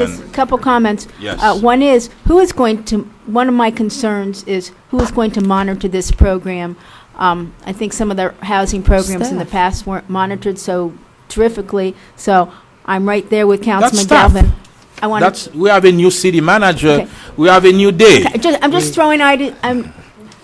just a couple comments. Yes. One of my concerns is who is going to monitor this program. I think some of the housing programs in the past weren't monitored so terrifically, so I'm right there with Councilman tough. Galvin. We have a new city manager. Okay. We have a new day. Okay, I'm just throwing ideas.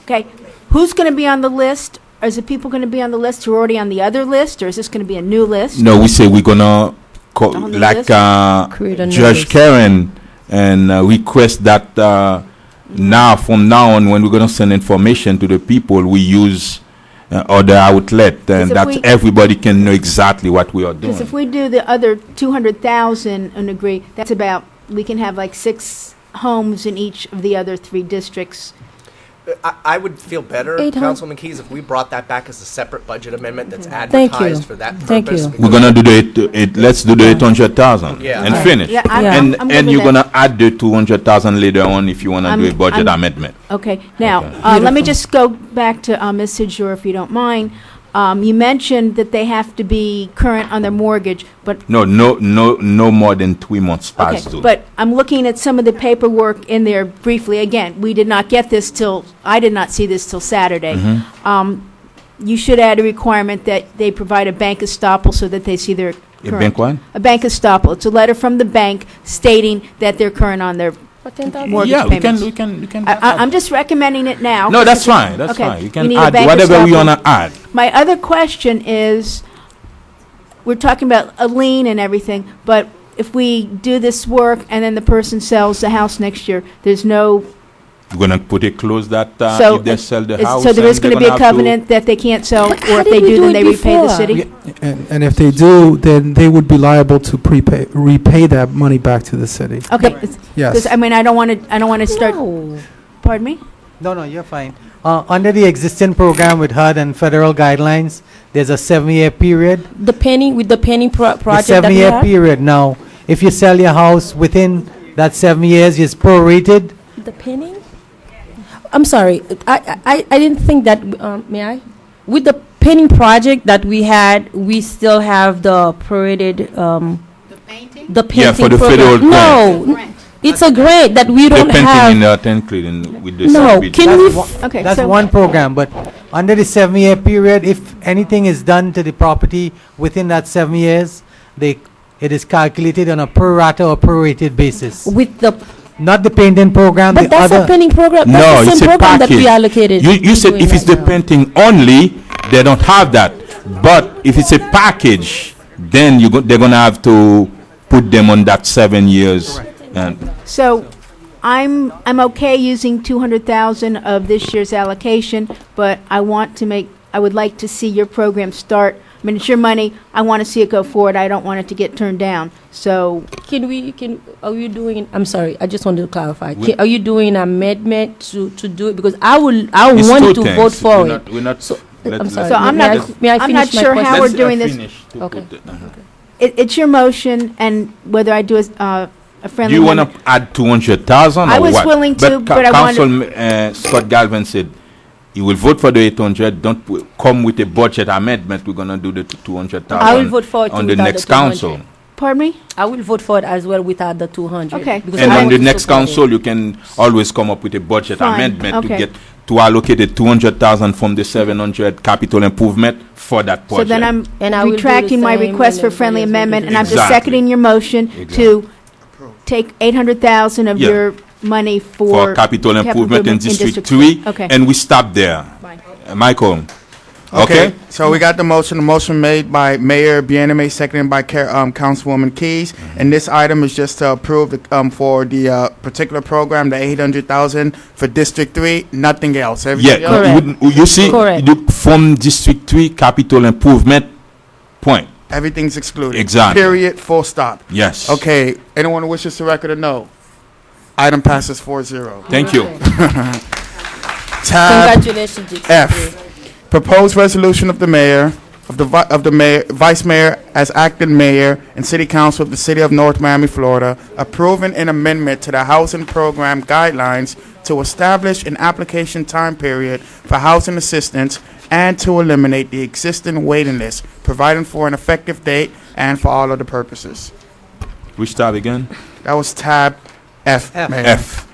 Okay, who's going to be on the list? Is the people going to be on the list who are already on the other list, or is this going to be a new list? No, we say we're gonna On the like list? Create a new Judge list. Karen and request that from now on, when we're gonna send information to the people, we use other outlet, and if that we- everybody can know exactly what we are Because if doing. we do the other 200,000 and agree, that's about, we can have like 6 homes in each of the other 3 districts. I would feel better, 800. Councilman Keys, if we brought that back as a separate budget amendment that's Thank you. advertised for that purpose. Thank you. We're gonna do let's do the 800,000 Yeah. and Right. finish. Yeah, Yeah. I'm good And with you're that. gonna add the 200,000 later on if you wanna do a budget I'm- amendment. Okay, now, Okay. let me just go back to Ms. Sidjor, if you don't mind. You mentioned that they have to be current on their mortgage, but, No more than 3 months okay, past due. but I'm looking at some of the paperwork in there briefly. Again, we did not get this I did not see this till Saturday. Mm-hmm. You should add a requirement that they provide a bank estoppel so that they see their A current. bank what? A bank estoppel. It's a letter from the bank stating that they're current on their mortgage Yeah, payments. we can. I'm just recommending it now. No, that's fine. That's Okay, fine. You we can need a add bank whatever we estoppel. wanna add. My other question is, we're talking about a lien and everything, but if we do this work and then the person sells the house next year, there's no, We're gonna put a clause that so. if they sell the is- house, So there is and going to they're be a gonna have to- covenant that they can't sell, But or how if they did we do, do then it they repay the before? city? And if they do, then they would be liable to repay that money back to the city. Okay, because, Yes. I mean, I don't want to start, No. pardon me? No, you're fine. Under the existing program with HUD and federal guidelines, there's a 7-year period. The penny The project that we 7-year have? period. Now, if you sell your house within that 7 years, it's prorated. The penny? I'm sorry, I didn't think that, may I? With the penny project that we had, we still have the prorated, the painting Yeah, for the program. federal No, it's a grant that we The don't painting have. in the including with the No, subsidy. can we, Okay, That's so- one program, but under the 7-year period, if anything is done to the property within that 7 years, it is calculated on a pro rata or prorated basis. with the, Not the painting program, but the that's a other. penny program, No, that's the it's same a program that we package. allocated. You said doing if it's right the now. painting only, they don't have that. But if it's a package, then they're gonna have to put them on that 7 years. And So I'm okay using 200,000 of this year's allocation, but I would like to see your program start. I mean, it's your money. I want to see it go forward. I don't want it to get turned down. So, Are you doing, I'm sorry, I just wanted to clarify. Are you doing an amendment to do it? Because I it's want two to things. vote for We're it. not- We're not. So, let- I'm let- sorry. So I'm May not- may I I'm not finish my sure how question? we're let's, doing this. finish to Okay. put the- it's your motion, and whether I do a Do friendly you want to amendment. add 200,000 or I was what? willing to, but I wanted- Council Scott Galvin said he will vote for the 800. Don't come with a budget amendment. We're gonna do the 200,000. I will vote for it on the without next the 200. council. Pardon me? I will vote for it as well without the 200. Okay. because And I on want the to next support it. council, you can always come up with a budget Fine, amendment okay. to allocate the 200,000 from the 700 capital improvement for that So project. then I'm And I will do the retracting my same request and for everybody friendly else will do amendment, the and I'm just Exactly. seconding your motion to take 800,000 of Yeah. your money for capital improvement in District 3. 3, Okay. and we stop there. Fine. Michael? Okay, so we got the motion made by Mayor Bieneme, seconded by Councilwoman Keys, and this item is just to approve for the particular program, the 800,000 for District 3, nothing else. Everything Yeah, else, you see, Correct. from District 3 capital improvement, point. everything's excluded. Exactly. Period, full stop. Yes. Okay, anyone who wishes to record a no? Item passes 4-0. Thank you. Tab Congratulations. District F. three. Proposed resolution of the mayor, of the mayor, vice mayor as acting mayor and city council of the city of North Miami, Florida, approving an amendment to the housing program guidelines to establish an application time period for housing assistance and to eliminate the existing waiting list, providing for an effective date and for all other purposes. We start again. That was tab F, F. Mayor. F.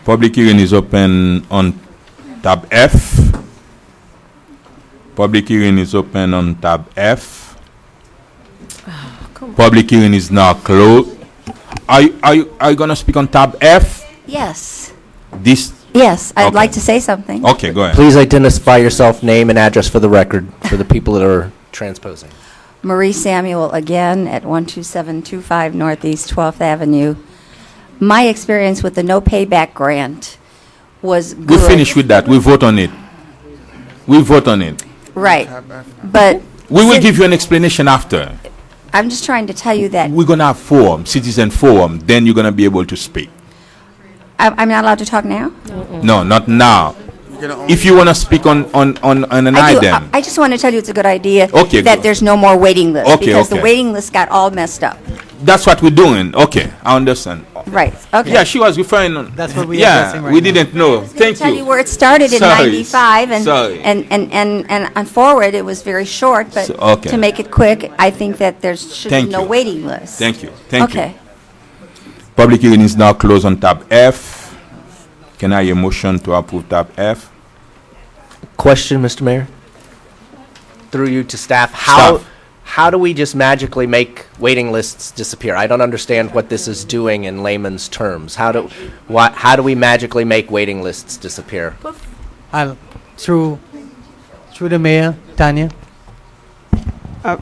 Public hearing is open on tab F. Public hearing is open on tab F. Public hearing is now closed. Are you gonna speak on tab F? Yes. This. Yes, I'd Okay. like to say something. Okay, go ahead. Please identify yourself, name and address for the record, for the people that are transposing. Marie Samuel again at 12725 Northeast 12th Avenue. My experience with the no payback grant was We good. finish with that. We vote on it. We vote on it. Right. But We will Sin- give you an explanation after. I'm just trying to tell you that We're gonna have forum, citizen forum. Then you're gonna be able to speak. I'm not allowed to talk now? No, not now. If you wanna speak on an I do. item. I just want to tell you it's a good idea Okay, that good. there's no more waiting list. Okay, because the okay. waiting list got all messed up. That's what we're doing. Okay, I understand. Right, okay. Yeah, she was referring on. That's what we're Yeah, addressing right we now. didn't know. Thank Tell you you. where it started in Sorry. 95 and Sorry. and forward it was very short, but So, okay. to make it quick, I think that there should Thank be no you. waiting list. Thank you. Thank you. Okay. Public hearing is now closed on tab F. Can I hear a motion to approve tab F? Question, Mr. Mayor? Through you to staff, how do we just magically make waiting lists disappear? I don't understand what this is doing in layman's terms. How do we magically make waiting lists disappear? Through the mayor, Tanya.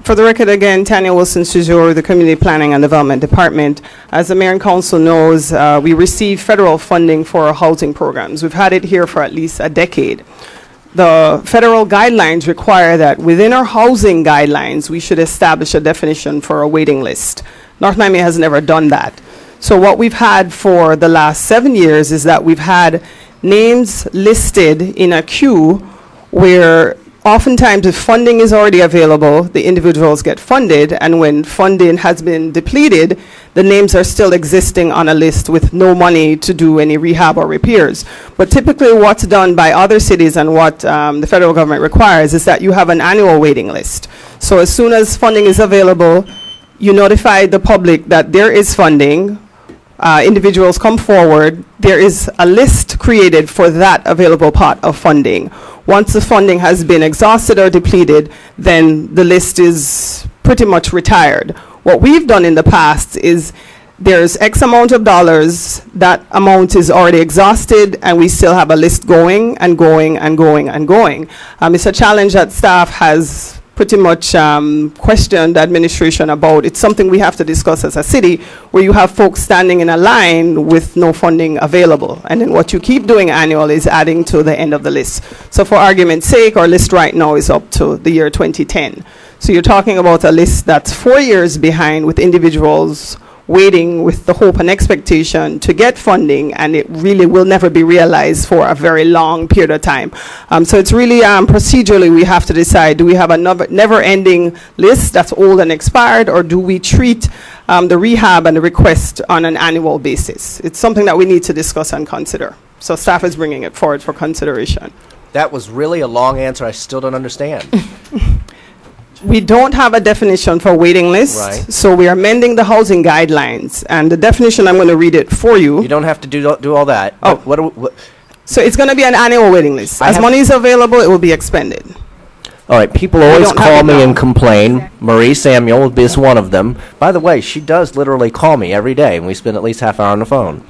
For the record again, Tanya Wilson Sujor, the Community Planning and Development Department. As the Mayor and Council knows, we receive federal funding for our housing programs. We've had it here for at least a decade. The federal guidelines require that within our housing guidelines, we should establish a definition for a waiting list. North Miami has never done that. So what we've had for the last 7 years is that we've had names listed in a queue where oftentimes if funding is already available, the individuals get funded, and when funding has been depleted, the names are still existing on a list with no money to do any rehab or repairs. But typically what's done by other cities and what the federal government requires is that you have an annual waiting list. So as soon as funding is available, you notify the public that there is funding, individuals come forward, there is a list created for that available pot of funding. Once the funding has been exhausted or depleted, then the list is pretty much retired. What we've done in the past is there's X amount of dollars, that amount is already exhausted, and we still have a list going and going and going and going. It's a challenge that staff has pretty much questioned the administration about. It's something we have to discuss as a city, where you have folks standing in a line with no funding available. And then what you keep doing annually is adding to the end of the list. So for argument's sake, our list right now is up to the year 2010. So you're talking about a list that's 4 years behind, with individuals waiting with the hope and expectation to get funding, and it really will never be realized for a very long period of time. So it's really procedurally we have to decide, do we have a never-ending list that's old and expired, or do we treat the rehab and the request on an annual basis? It's something that we need to discuss and consider. So staff is bringing it forward for consideration. That was really a long answer. I still don't understand. We don't have a definition for waiting list, Right. so we are amending the housing guidelines. And the definition, I'm going to read it for you. You don't have to do all that. Oh. What So it's going to be an annual waiting list. I As have- money is available, it will be expended. All right, people always don't have call it me now. and complain. Marie Samuel is one of them. By the way, she does literally call me every day, and we spend at least half hour on the phone.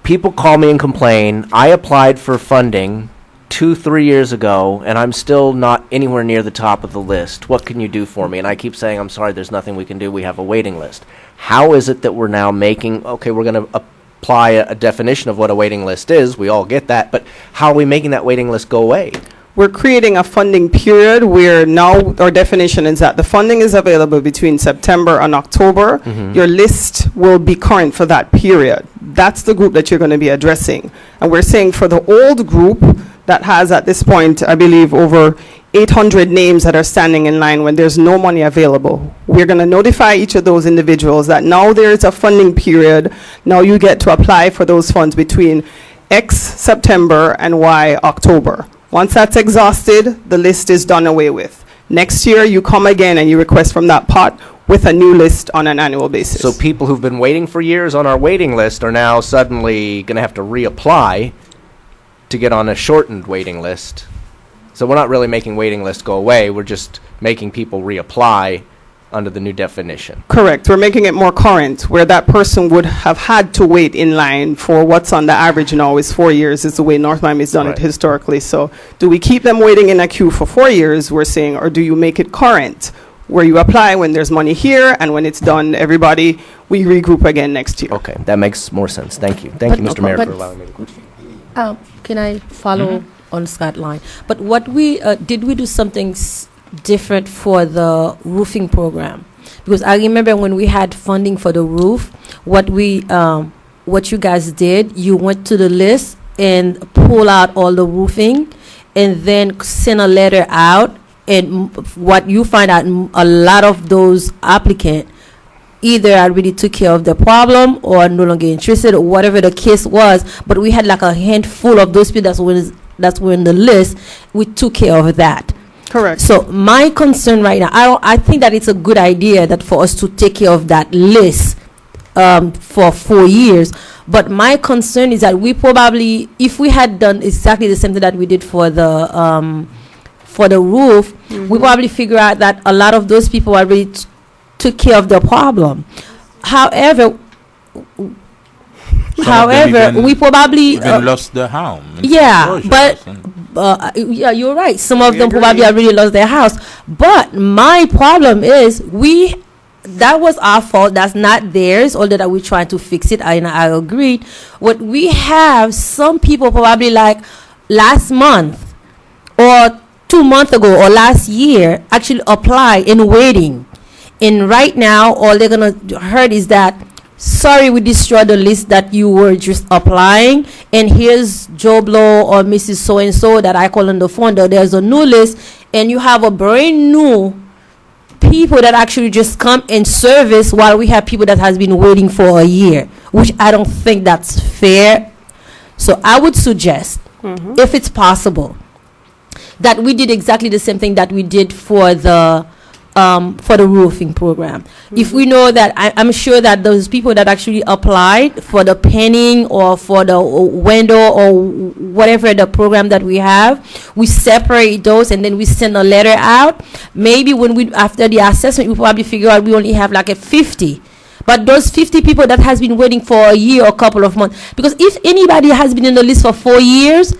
People call me and complain. I applied for funding 2-3 years ago, and I'm still not anywhere near the top of the list. What can you do for me? And I keep saying, I'm sorry, there's nothing we can do. We have a waiting list. How is it that we're now making, okay, we're going to apply a definition of what a waiting list is. We all get that. But how are we making that waiting list go away? We're creating a funding period where now our definition is that the funding is available between September and October. Your list will be current for that period. That's the group that you're going to be addressing. And we're saying for the old group that has at this point, I believe, over 800 names that are standing in line when there's no money available. We're going to notify each of those individuals that now there's a funding period. Now you get to apply for those funds between X September and Y October. Once that's exhausted, the list is done away with. Next year, you come again and you request from that pot. We're with a new list on an annual basis. So people who've been waiting for years on our waiting list are now suddenly going to have to reapply to get on a shortened waiting list. So we're not really making waiting lists go away. We're just making people reapply under the new definition. Correct. We're making it more current, where that person would have had to wait in line for what's on the average now is 4 years, is the way North Miami's done Right. it historically. So do we keep them waiting in a queue for 4 years, we're saying, or do you make it current, where you apply when there's money here, and when it's done, everybody, we regroup again next year? Okay, that makes more sense. Thank you. Thank you, But- Mr. Mayor, but- for allowing me to question. Can I follow on Scott line? But what we did we do something different for the roofing program? Because I remember when we had funding for the roof, what you guys did, you went to the list and pull out all the roofing, and then send a letter out. And what you find out, a lot of those applicants either already took care of the problem or no longer interested, or whatever the case was. But we had like a handful of those people that were in the list. We took care of that. Correct. So my concern right now, I think that it's a good idea that for us to take care of that list for 4 years. But my concern is that we probably, if we had done exactly the same thing that we did for the roof, we probably figure out that a lot of those people already took care of the problem. However, we probably even lost the home. in yeah, foreclosures but and- yeah, you're right. Some of We them agree. probably already lost their house. But my problem is that was our fault. That's not theirs. Although that we're trying to fix it, and I agreed. What we have, some people probably like last month or 2 months ago or last year actually apply in waiting. And right now, all they're gonna heard is that, sorry, we destroyed the list that you were just applying, and here's Joe Blow or Mrs. So-and-so that I call on the phone, that there's a new list, and you have a brand new people that actually just come and service while we have people that has been waiting for a year, which I don't think that's fair. So I would suggest, if it's possible, that we did exactly the same thing that we did for the roofing program. If we know that, I'm sure that those people that actually applied for the painting or for the window or whatever the program that we have, we separate those and then we send a letter out. Maybe when we, after the assessment, we probably figure out we only have like a 50. But those 50 people that has been waiting for a year or a couple of months, because if anybody has been in the list for 4 years,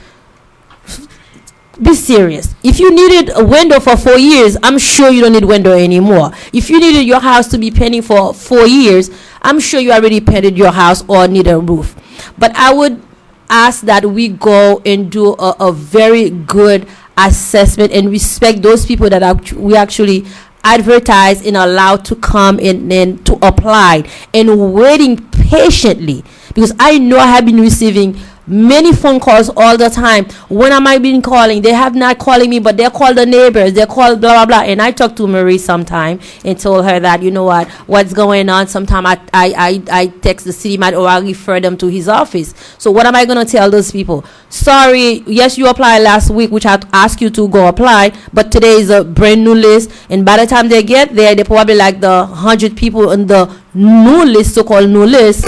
be serious. If you needed a window for 4 years, I'm sure you don't need window anymore. If you needed your house to be painted for 4 years, I'm sure you already painted your house or need a roof. But I would ask that we go and do a very good assessment and respect those people that we actually advertise and allow to come in and to apply and waiting patiently. Because I know I have been receiving many phone calls all the time. When am I being calling? They have not calling me, but they call the neighbors. They call blah, blah, blah. And I talked to Marie sometime and told her that, you know what's going on. Sometime I text the city manager or I refer them to his office. So what am I going to tell those people? Sorry, yes, you applied last week, which I asked you to go apply, but today is a brand new list. And by the time they get there, they probably like the 100 people in the new list, so-called new list.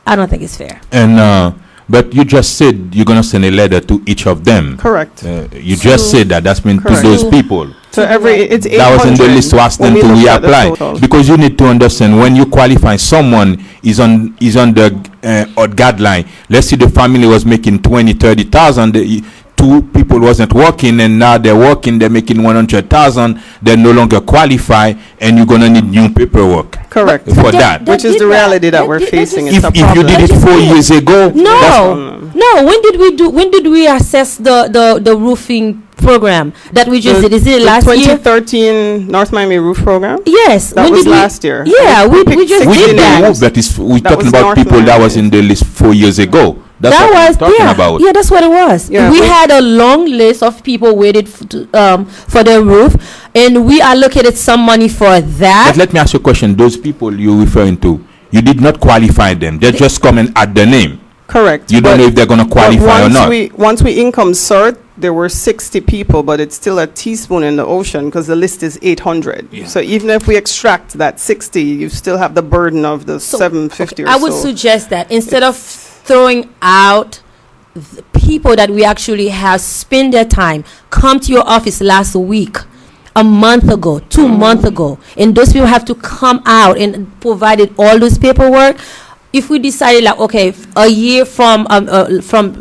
I don't think it's fair. And but you just said you're gonna send a letter to each of them. Correct. You just said that. That's meant to Correct. those people. So it's 800. That was in the list to ask them when to we look at the reapply. total. Because you need to understand, when you qualify, someone is on the odd guideline. Let's say the family was making 20,000, 30,000. Two people wasn't working, and now they're working. They're making 100,000. They no longer qualify, and you're gonna need new paperwork Correct. for that. Which is the reality that we're facing. It's a If you problem. did it 4 years ago, No. When did we assess the roofing program that we just did? Is it last year? 2013 North Miami Roof Program? Yes. That when was did we- last year. Yeah, we picked just we did did the that. roof. That is, we're That talking was about North people that Miami. was in the list 4 years ago. That's That what was I'm talking yeah, about. yeah. That's what it was. Yeah, we we- had a long list of people waited for the roof, and we allocated some money for that. But let me ask you a question. Those people you're referring to, you did not qualify them. They just come and add the name. Correct. You don't But- know if they're going to but qualify or not. Once we income sort, there were 60 people, but it's still a teaspoon in the ocean because the list is 800. Yeah. So even if we extract that 60, you still have the burden of the 750 or so. I would suggest that instead of throwing out the people that we actually have spend their time, come to your office last week, a month ago, 2 months ago, and those people have to come out and provided all this paperwork. If we decided like, okay, a year from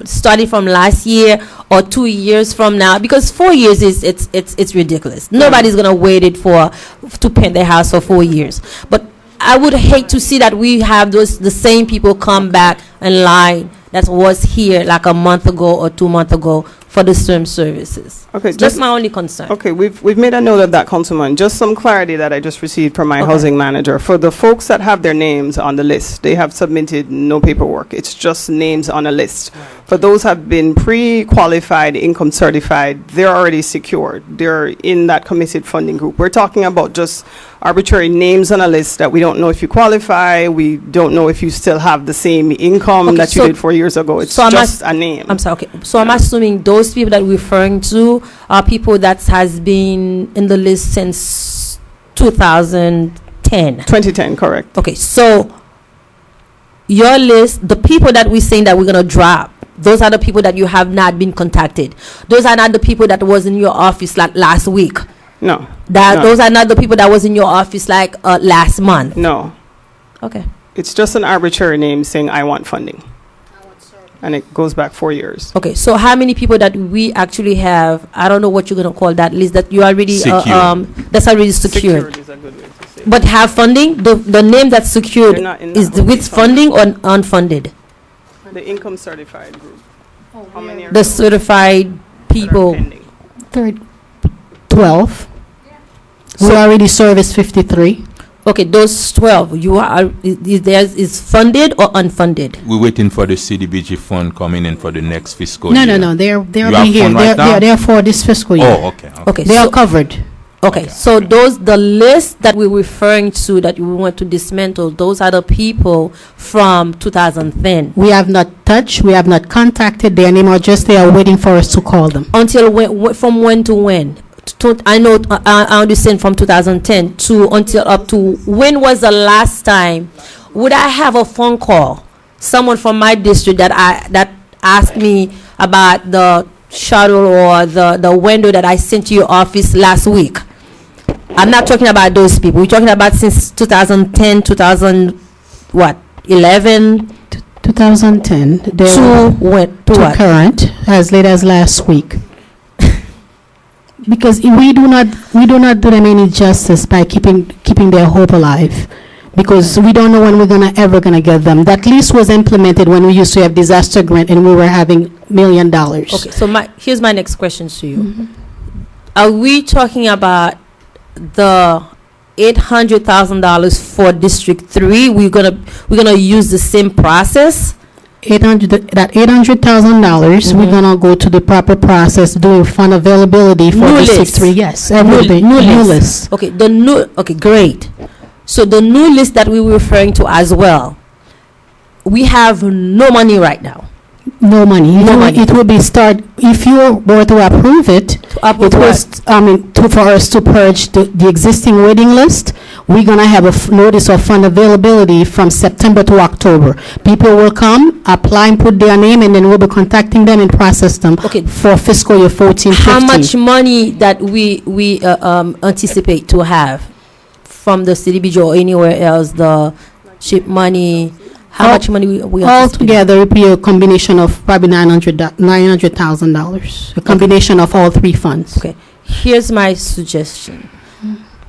starting from last year or 2 years from now, because 4 years is it's ridiculous. Nobody's gonna wait it to paint their house for 4 years. But I would hate to see that we have the same people come back and lie that was here like a month ago or 2 months ago for the swim services. Okay, So that's my only concern. Okay, we've made a note of that, Councilman. Just some clarity that I just received from my housing manager. For the folks that have their names on the list, they have submitted no paperwork. It's just names on a list. For those have been pre-qualified, income certified, they're already secured. They're in that committed funding group. We're talking about just arbitrary names on a list that we don't know if you qualify, we don't know if you still have the same income Okay, that you so- did 4 years ago. It's so I'm just a name. I'm sorry. Okay, so I'm assuming those people that we're referring to are people that has been in the list since 2010. 2010, correct. Okay, so your list, the people that we're saying that we're gonna drop, those are the people that you have not been contacted. Those are not the people that was in your office like last week. No. That No. those are not the people that was in your office like last month. No. Okay. It's just an arbitrary name saying I want funding. And it goes back 4 years. Okay, so how many people that we actually have? I don't know what you're gonna call that list that you already Secured. that's already secured. is a good way to say it. But have funding. The name that's secured They're not in is that with funding or unfunded. The income certified group. How many are The certified people. pending? 12. We already serviced 53. Okay, those 12. You are is funded or unfunded? We're waiting for the CDBG fund coming in for the next fiscal No, year. no, no. They'll You be have here. fund right now? They're for this fiscal year. Oh, okay. Okay, They so, are covered. okay, so those the list that we're referring to that we want to dismantle. Those are the people from 2010. We have not touched. We have not contacted their name, or just they are waiting for us to call them. Until when? From when to when? I know. I understand from 2010 to until up to when was the last time? Would I have a phone call? Someone from my district that asked me about the shuttle or the window that I sent to your office last week. I'm not talking about those people. We're talking about since 2010, 11 2010. They were to when to to what? current as late as last week. Because we do not do them any justice by keeping their hope alive, because we don't know when we're ever gonna get them. That list was implemented when we used to have disaster grant and we were having $1 million. Okay, so here's my next question to you. Are we talking about the $800,000 for District 3? We're gonna use the same process? $800,000, we're gonna go to the proper process, doing fund availability for New District list. 3. Yes, everything. New New list. list. Okay, okay, great. So the new list that we were referring to as well, we have no money right now. No money. No money. It will be if you were to approve it. Approve It was, for us to purge the existing waiting list. We're gonna have a notice of fund availability from September to October. People will come, apply and put their name, and then we'll be contacting them and process them for fiscal year 14, 15. How much money that we anticipate to have from the CDBG or anywhere else, the chip money? How much money we altogether? It would be a combination of probably $900,000. A combination of all three funds. Okay, here's my suggestion.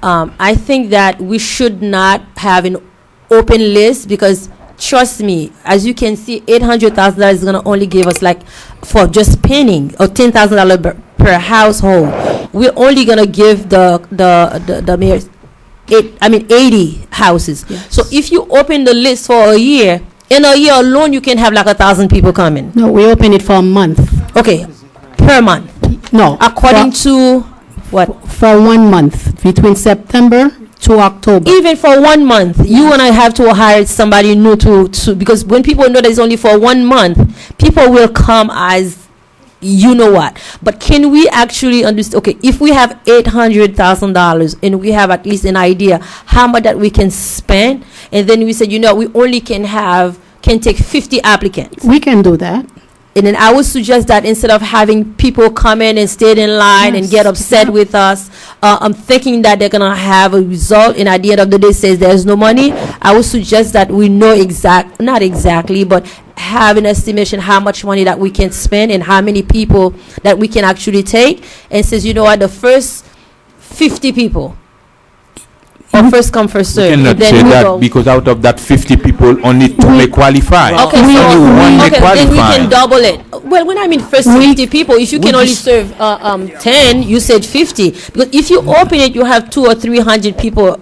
I think that we should not have an open list, because trust me, as you can see, $800,000 is gonna only give us like for just painting or $10,000 per household. We're only gonna give the mayor 80 houses. Yes. So if you open the list for a year, in a year alone, you can have like 1,000 people coming. No, we open it for a month. Okay, per month. No, According to what? for 1 month, between September to October. Even for 1 month, you and I have to hire somebody new to because when people know that it's only for 1 month, people will come as you know what. But can we actually understand, okay, if we have $800,000 and we have at least an idea how much that we can spend, and then we said, you know, we only can take 50 applicants. We can do that. And then I would suggest that instead of having people come in and stay in line and get upset with us, I'm thinking that they're going to have a result, and at the end of the day says there's no money. I would suggest that we know not exactly, but have an estimation how much money that we can spend and how many people that we can actually take, and says, you know what, the first 50 people, or first come, first serve. You cannot say that because out of that 50 people, only 2 may qualify. Okay, only one may qualify. then we can double it. Well, when I mean first 50 people, if you can only serve 10, you said 50. Because if you open it, you have 200 or 300 people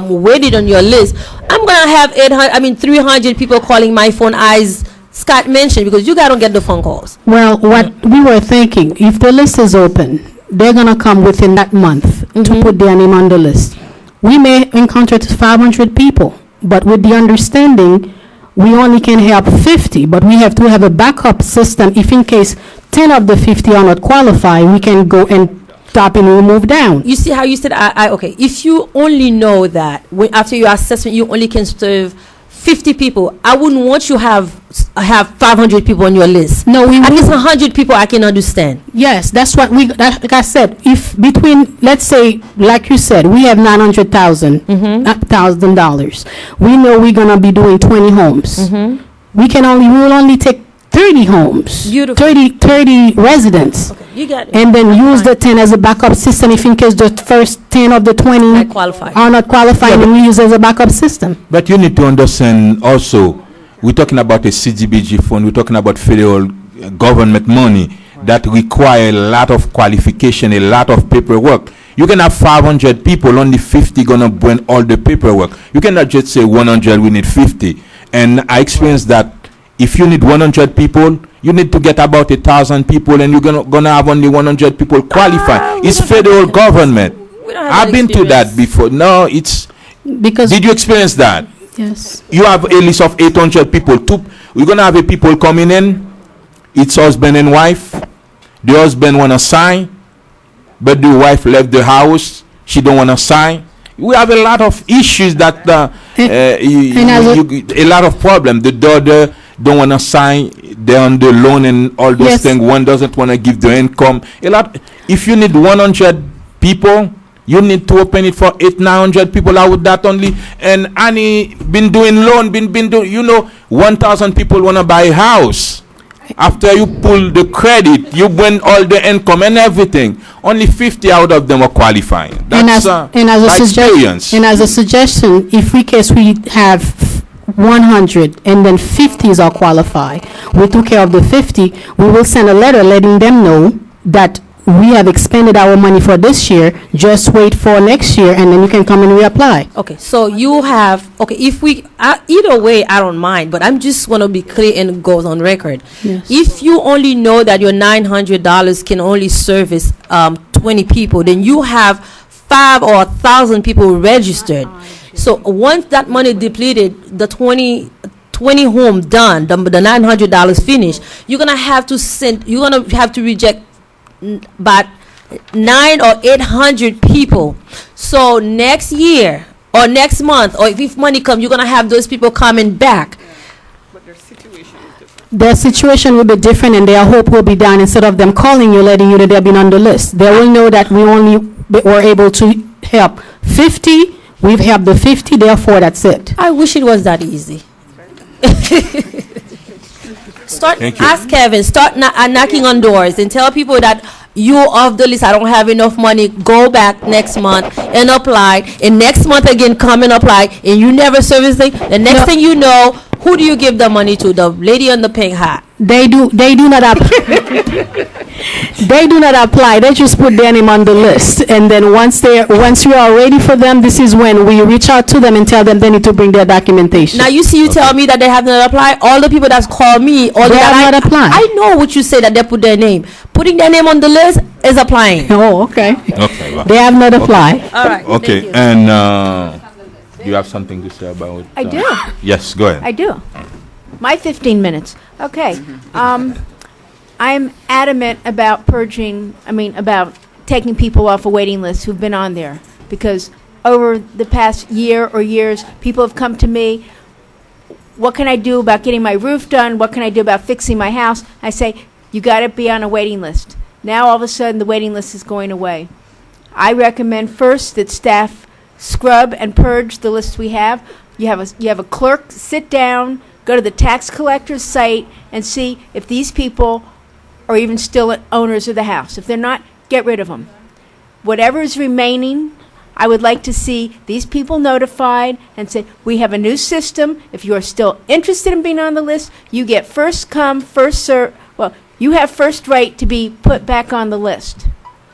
waiting on your list. I'm gonna have 300 people calling my phone, as Scott mentioned, because you gotta get the phone calls. Well, what we were thinking, if the list is open, they're gonna come within that month to put their name on the list. We may encounter 500 people, but with the understanding we only can help 50, but we have to have a backup system. If in case 10 of the 50 are not qualified, we can go and top and remove down. You see how you said, okay, if you only know that after your assessment you only can serve 50 people, I wouldn't want you have 500 people on your list. No, at least 100 people I can understand. Yes, that's what like I said, if between, let's say, like you said, we have $900,000. We know we're going to be doing 20 homes. We will only take 30 homes. Beautiful. 30 residents. Okay, you got it. And then use the 10 as a backup system if in case the first 10 of the 20 are not qualified, and we use as a backup system. But you need to understand also, we're talking about a CDBG fund, we're talking about federal government money that require a lot of qualification, a lot of paperwork. You can have 500 people, only 50 gonna bring all the paperwork. You cannot just say 100, we need 50. And I experienced that if you need 100 people, you need to get about 1,000 people, and you're gonna have only 100 people qualified. It's federal government. I've been to that before. No, it's because. Did you experience that? Yes. You have a list of 800 people. We're gonna have a people coming in. It's husband and wife. The husband wanna sign, but the wife left the house. She don't wanna sign. We have a lot of issues that a lot of problems. The daughter don't want to sign, they're on the loan and all those things. One doesn't want to give the income. If you need 100 people, you need to open it for 800-900 people. How would that only? And Annie been doing loan, been doing, 1,000 people want to buy a house. After you pull the credit, you win all the income and everything. Only 50 out of them are qualifying. That's experience. And as a suggestion, if we have 100 and then 50s are qualified, we took care of the 50, we will send a letter letting them know that we have expended our money for this year, just wait for next year, and then you can come and reapply. Okay, so you have, if we, either way, I don't mind, but I'm just want to be clear and goes on record. Yes. If you only know that your $900 can only service 20 people, then you have 5 or 1,000 people registered. So once that money depleted, the 20 home done, the $900 finished, you're gonna have to reject about 900 or 800 people. So next year or next month, or if money comes, you're gonna have those people coming back. But their situation is different. Their situation will be different, and their hope will be down. Instead of them calling you, letting you know they've been on the list, they will know that we only were able to help 50. We've helped the 50, therefore that's it. I wish it was that easy. Ask Kevin, start knocking on doors and tell people that you off the list, I don't have enough money, go back next month and apply, and next month again come and apply, and you never service thing. The next thing you know, who do you give the money to? The lady on the pink hat. They do not they do not apply. They just put their name on the list, and then once we are ready for them, this is when we reach out to them and tell them they need to bring their documentation. Now you tell me that they have not applied. All the people that's called me, they have not applied. I know what you say, that they put their name. Putting their name on the list is applying. Oh, okay. Okay. Well. They have not applied. All right. Okay, and you have something to say about? I do. Yes, go ahead. I do. My 15 minutes. Okay. I'm adamant about about taking people off a waiting list who've been on there, because over the past year or years, people have come to me, what can I do about getting my roof done? What can I do about fixing my house? I say, you got to be on a waiting list. Now all of a sudden the waiting list is going away. I recommend first that staff scrub and purge the list we have. You have a clerk sit down, go to the tax collector's site and see if these people are even still owners of the house. If they're not, get rid of them. Whatever is remaining, I would like to see these people notified and say, we have a new system. If you are still interested in being on the list, you get first come, first serve. Well, you have first right to be put back on the list.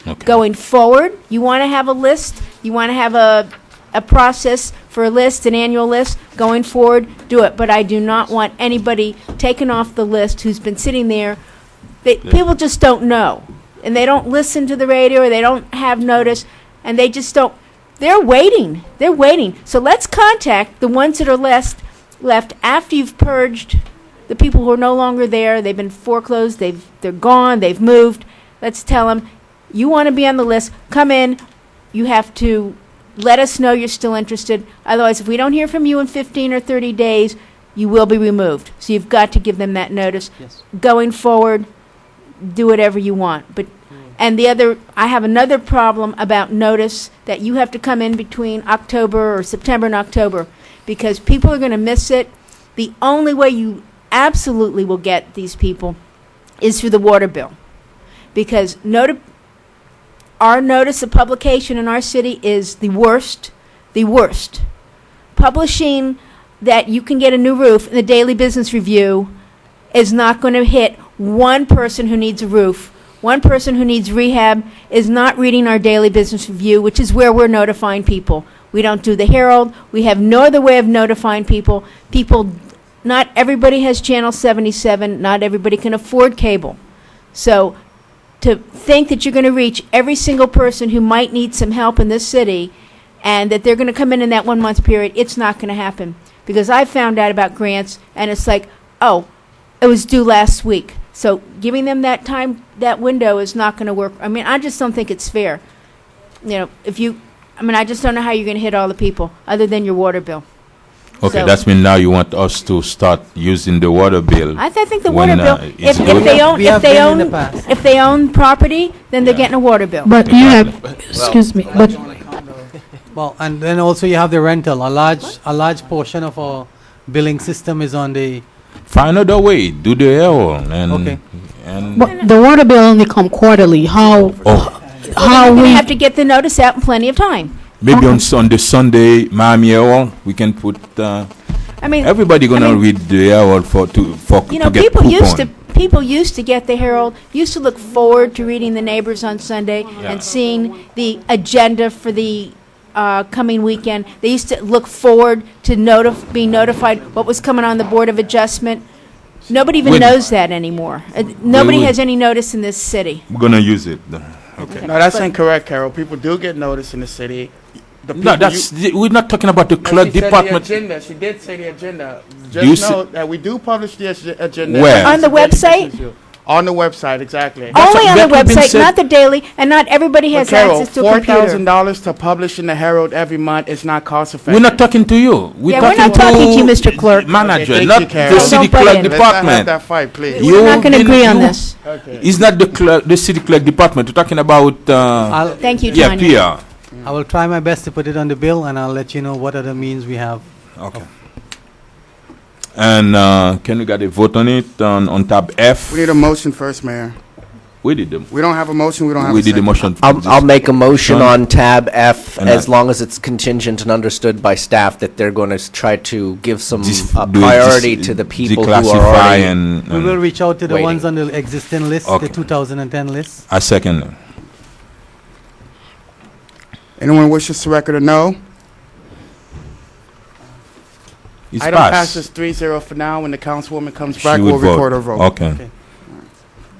Okay. Going forward, you want to have a list, you want to have a process for a list, an annual list. Going forward, do it. But I do not want anybody taken off the list who's been sitting there. People just don't know. And they don't listen to the radio, or they don't have notice, and they just don't. They're waiting. They're waiting. So let's contact the ones that are left after you've purged the people who are no longer there. They've been foreclosed. They're gone. They've moved. Let's tell them, you want to be on the list. Come in. You have to let us know you're still interested. Otherwise, if we don't hear from you in 15 or 30 days, you will be removed. So you've got to give them that notice. Yes. Going forward, do whatever you want. But I have another problem about notice, that you have to come in between October or September and October, because people are going to miss it. The only way you absolutely will get these people is through the water bill, because our notice of publication in our city is the worst. Publishing that you can get a new roof in the Daily Business Review is not going to hit one person who needs a roof. One person who needs rehab is not reading our Daily Business Review, which is where we're notifying people. We don't do the Herald. We have no other way of notifying people. Not everybody has Channel 77. Not everybody can afford cable. So to think that you're going to reach every single person who might need some help in this city, and that they're going to come in that 1 month period, it's not going to happen. Because I found out about grants, and it's like, oh, it was due last week. So giving them that time, that window, is not going to work. I mean, I just don't think it's fair. I just don't know how you're going to hit all the people, other than your water bill. Okay, So- that's mean now you want us to start using the water bill. I think the when, water bill, it's if good. they own property, then they're getting a water bill. But you have, excuse me, but Well, and then also you have the rental. A large portion of our billing system is on the. Find another way. Do the error and Okay. and but the water bill only come quarterly. How We're going we to have to get the notice out in plenty of time. maybe on Sunday, Miami error, we can put. I mean, Everybody gonna read the error to get people used to get the Herald, used to look forward to reading the neighbors on Sunday and seeing the agenda for the coming weekend. They used to look forward to being notified what was coming on the Board of Adjustment. Nobody even Wait. knows that anymore. Nobody wait. has any notice in this city. We're gonna use it. Okay. No, that's incorrect, Carol. People do get notice in the city. No, we're not talking about the clerk department. She did say the agenda. Do you Just know that we do publish the agenda. Where? On the website? On the website, exactly. Only on the that we've been website, said- not the daily, and not everybody has Carol, access to a computer. $4,000 to publish in the Herald every month is not cost effective. We're not talking to you. Yeah, we're not talking to you, Mr. Clerk. Manager, Okay, thank not you, Carol. the Don't city butt clerk in. Let's not have department. that fight, please. You We're not going to didn't- agree on you- this. Okay. It's not the city clerk department. We're talking about Thank you, yeah, Tanya. PR. I will try my best to put it on the bill, and I'll let you know what other means we have. Okay. And can we get a vote on it on tab F? We need a motion first, Mayor. We did the We don't have a motion. We don't have we a did the second. motion. I'll make a motion Done. on tab F And as I- long as it's contingent and understood by staff that they're going to try to give some do it priority dis- to the people who declassify are already. and We will reach out to the waiting. ones on the existing list, Okay. the 2010 list. I second it. Anyone wishes to record a no? It's Item passed. passes 3-0 for now. When the councilwoman comes She back, would we'll vote. record her vote. Okay.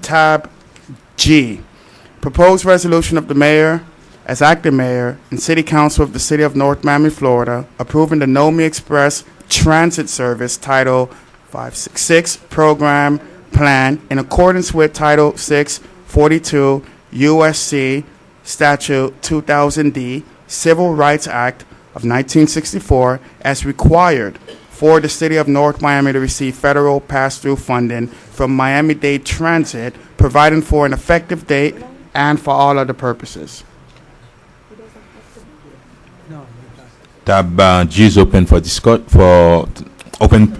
Tab G, proposed resolution of the mayor as acting mayor and city council of the city of North Miami, Florida, approving the NoMi Express Transit Service Title 566 Program plan in accordance with Title 642 USC Statute 2000D Civil Rights Act of 1964 as required for the City of North Miami to receive federal pass-through funding from Miami-Dade Transit, providing for an effective date and for all other purposes. Tab G is open for open.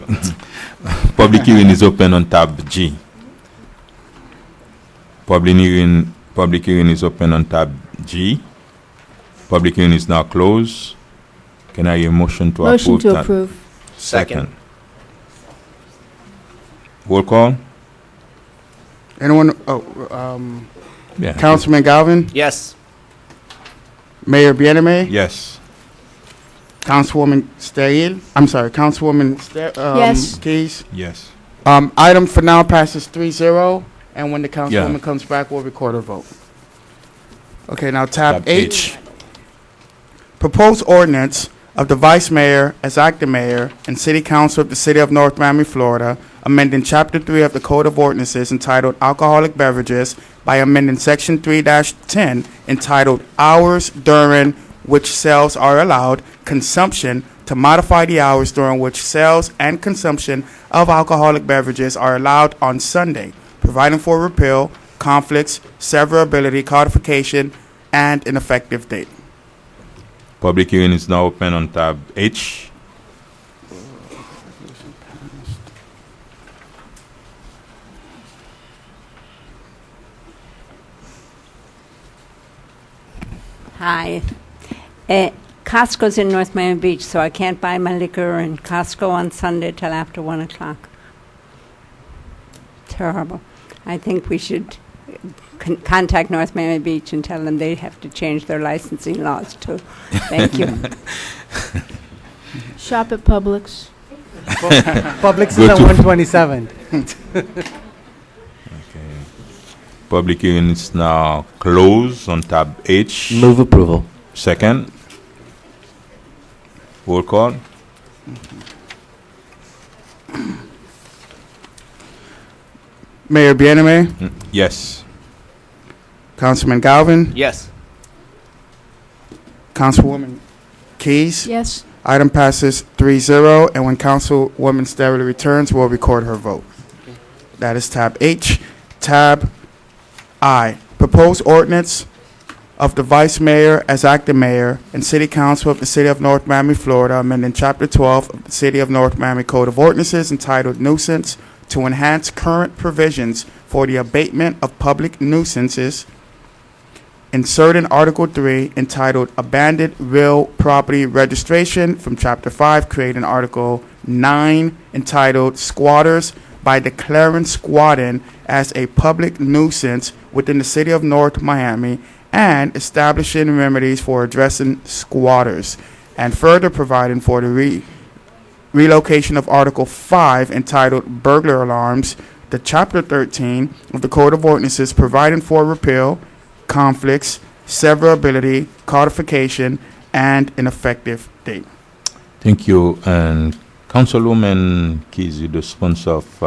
Public hearing is open on tab G. Public hearing is open on tab G. Public hearing is now closed. Can I hear a motion to approve? Motion to approve. Second. Roll call. Anyone? Yeah. Councilman Galvin, Yes. Mayor Bieneme, Yes. Councilwoman Steele. I'm sorry, Councilwoman Yes. Keys. Yes. Item for now passes 3-0, and when the councilwoman Yeah. comes back, we'll record her vote. Okay, now tab H. Proposed ordinance of the Vice Mayor as acting mayor and City Council of the City of North Miami, Florida, amending Chapter 3 of the Code of Ordinances entitled Alcoholic Beverages by amending Section 3-10 entitled Hours During Which Sales Are Allowed, Consumption, to modify the hours during which sales and consumption of alcoholic beverages are allowed on Sunday, providing for repeal, conflicts, severability, codification, and an effective date. Public hearing is now open on tab H. Hi. Costco's in North Miami Beach, so I can't buy my liquor in Costco on Sunday till after 1 o'clock. Terrible. I think we should contact North Miami Beach and tell them they have to change their licensing laws too. Thank you. Shop at Publix. Publix is Go at to- 127. Public hearing is now closed on tab H. Move approval. Second. Roll call. Mayor Bieneme, Yes. Councilman Galvin, Yes. Councilwoman Keys. Yes. Item passes 3-0, and when Councilwoman Sterile returns, we'll record her vote. That is tab H. Tab I, proposed ordinance of the Vice Mayor as acting mayor and City Council of the City of North Miami, Florida, amending Chapter 12 of the City of North Miami Code of Ordinances entitled Nuisance to enhance current provisions for the abatement of public nuisances, inserting Article 3 entitled Abandoned Real Property Registration from Chapter 5, creating Article 9 entitled Squatters by declaring squatting as a public nuisance within the City of North Miami and establishing remedies for addressing squatters, and further providing for the relocation of Article 5 entitled Burglar Alarms, the Chapter 13 of the Code of Ordinances providing for repeal, conflicts, severability, codification, and an effective date. Thank you. And Councilwoman Keys, the sponsor of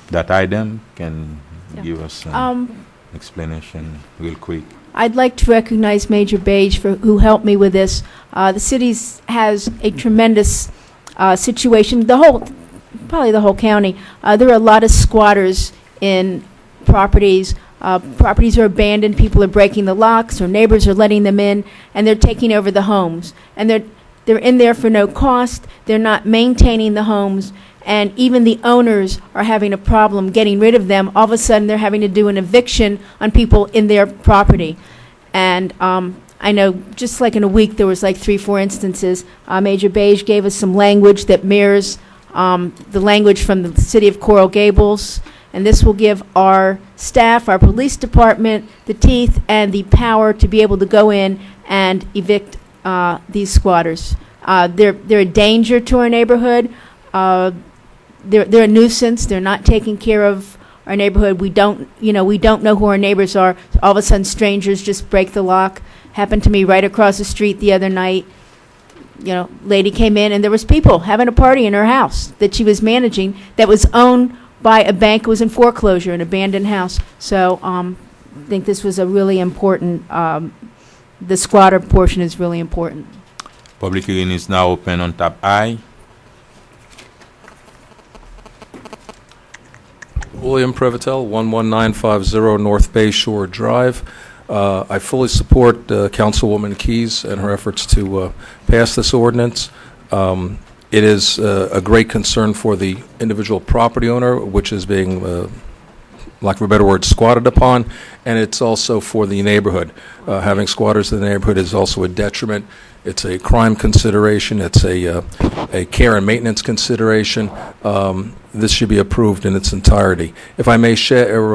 that item, can give us an explanation real quick. I'd like to recognize Major Beige for who helped me with this. The city has a tremendous situation. Probably the whole county. There are a lot of squatters in properties. Properties are abandoned. People are breaking the locks, or neighbors are letting them in, and they're taking over the homes. And they're in there for no cost. They're not maintaining the homes. And even the owners are having a problem getting rid of them. All of a sudden, they're having to do an eviction on people in their property. And I know just like in a week, there was like 3-4 instances. Major Beige gave us some language that mirrors the language from the city of Coral Gables. And this will give our staff, our police department, the teeth and the power to be able to go in and evict these squatters. They're a danger to our neighborhood. They're a nuisance. They're not taking care of our neighborhood. We don't know who our neighbors are. All of a sudden, strangers just break the lock. Happened to me right across the street the other night. Lady came in and there was people having a party in her house that she was managing that was owned by a bank who was in foreclosure, an abandoned house. So I think this was a really important, the squatter portion is really important. Public hearing is now open on tab I. William Prevotel, 11950 North Bay Shore Drive. I fully support Councilwoman Keys and her efforts to pass this ordinance. It is a great concern for the individual property owner, which is being, lack of a better word, squatted upon, and it's also for the neighborhood. Having squatters in the neighborhood is also a detriment. It's a crime consideration. It's a care and maintenance consideration. This should be approved in its entirety. If I may share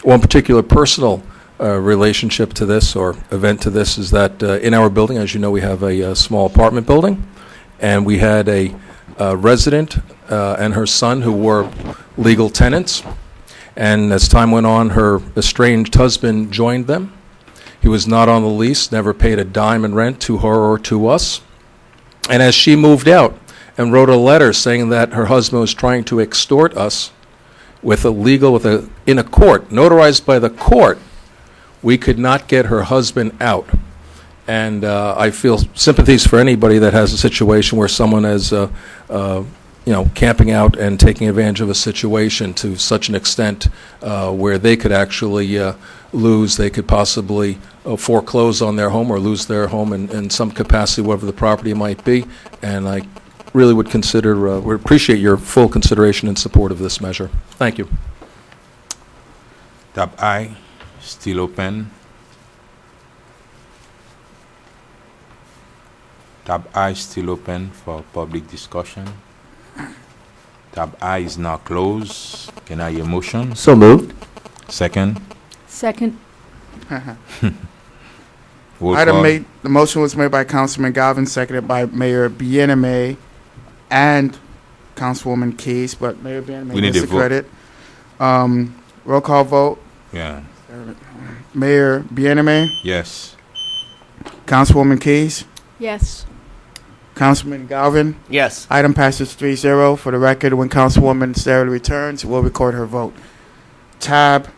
one particular personal relationship to this or event to this is that in our building, as you know, we have a small apartment building, and we had a resident and her son who were legal tenants. And as time went on, her estranged husband joined them. He was not on the lease, never paid a dime in rent to her or to us. And as she moved out and wrote a letter saying that her husband was trying to extort us with in a court, notarized by the court, we could not get her husband out. And I feel sympathies for anybody that has a situation where someone is, camping out and taking advantage of a situation to such an extent where they could actually lose, they could possibly foreclose on their home or lose their home in some capacity, whatever the property might be. And I really would would appreciate your full consideration and support of this measure. Thank you. Tab I, still open. Tab I still open for public discussion. Tab I is now closed. Can I hear a motion? So moved. Second. Second. Roll Item call. made, the motion was made by Councilman Galvin, seconded by Mayor Bieneme and Councilwoman Keys, but Mayor Bieneme We need gets a the vote. credit. Roll call vote. Yeah. Mayor Bieneme, Yes. Councilwoman Keys, Yes. Councilman Galvin. Yes. Item passes 3-0. For the record, when Councilwoman Sarah returns, we'll record her vote. Tab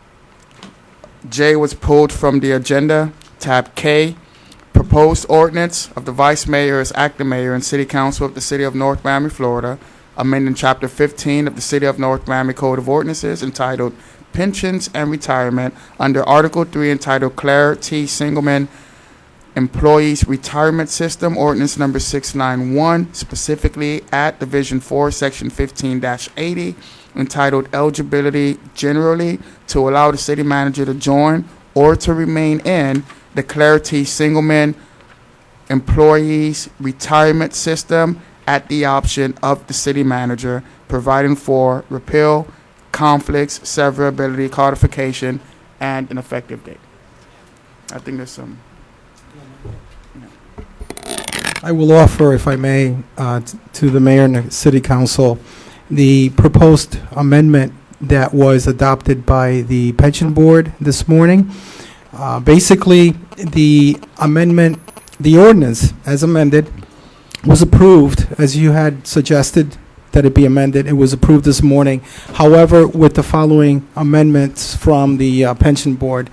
J was pulled from the agenda. Tab K, proposed ordinance of the Vice Mayor as acting mayor and City Council of the City of North Miami, Florida, amending Chapter 15 of the City of North Miami Code of Ordinances entitled Pensions and Retirement under Article 3 entitled Claire T. Singleman Employees Retirement System, Ordinance Number 691, specifically at Division 4, Section 15-80, entitled Eligibility Generally, to allow the city manager to join or to remain in the Claire T. Singleman Employees Retirement System at the option of the city manager, providing for repeal, conflicts, severability, codification, and an effective date. I think there's some. I will offer, if I may, to the mayor and the city council, the proposed amendment that was adopted by the pension board this morning. Basically, the amendment, the ordinance as amended, was approved, as you had suggested that it be amended. It was approved this morning. However, with the following amendments from the pension board.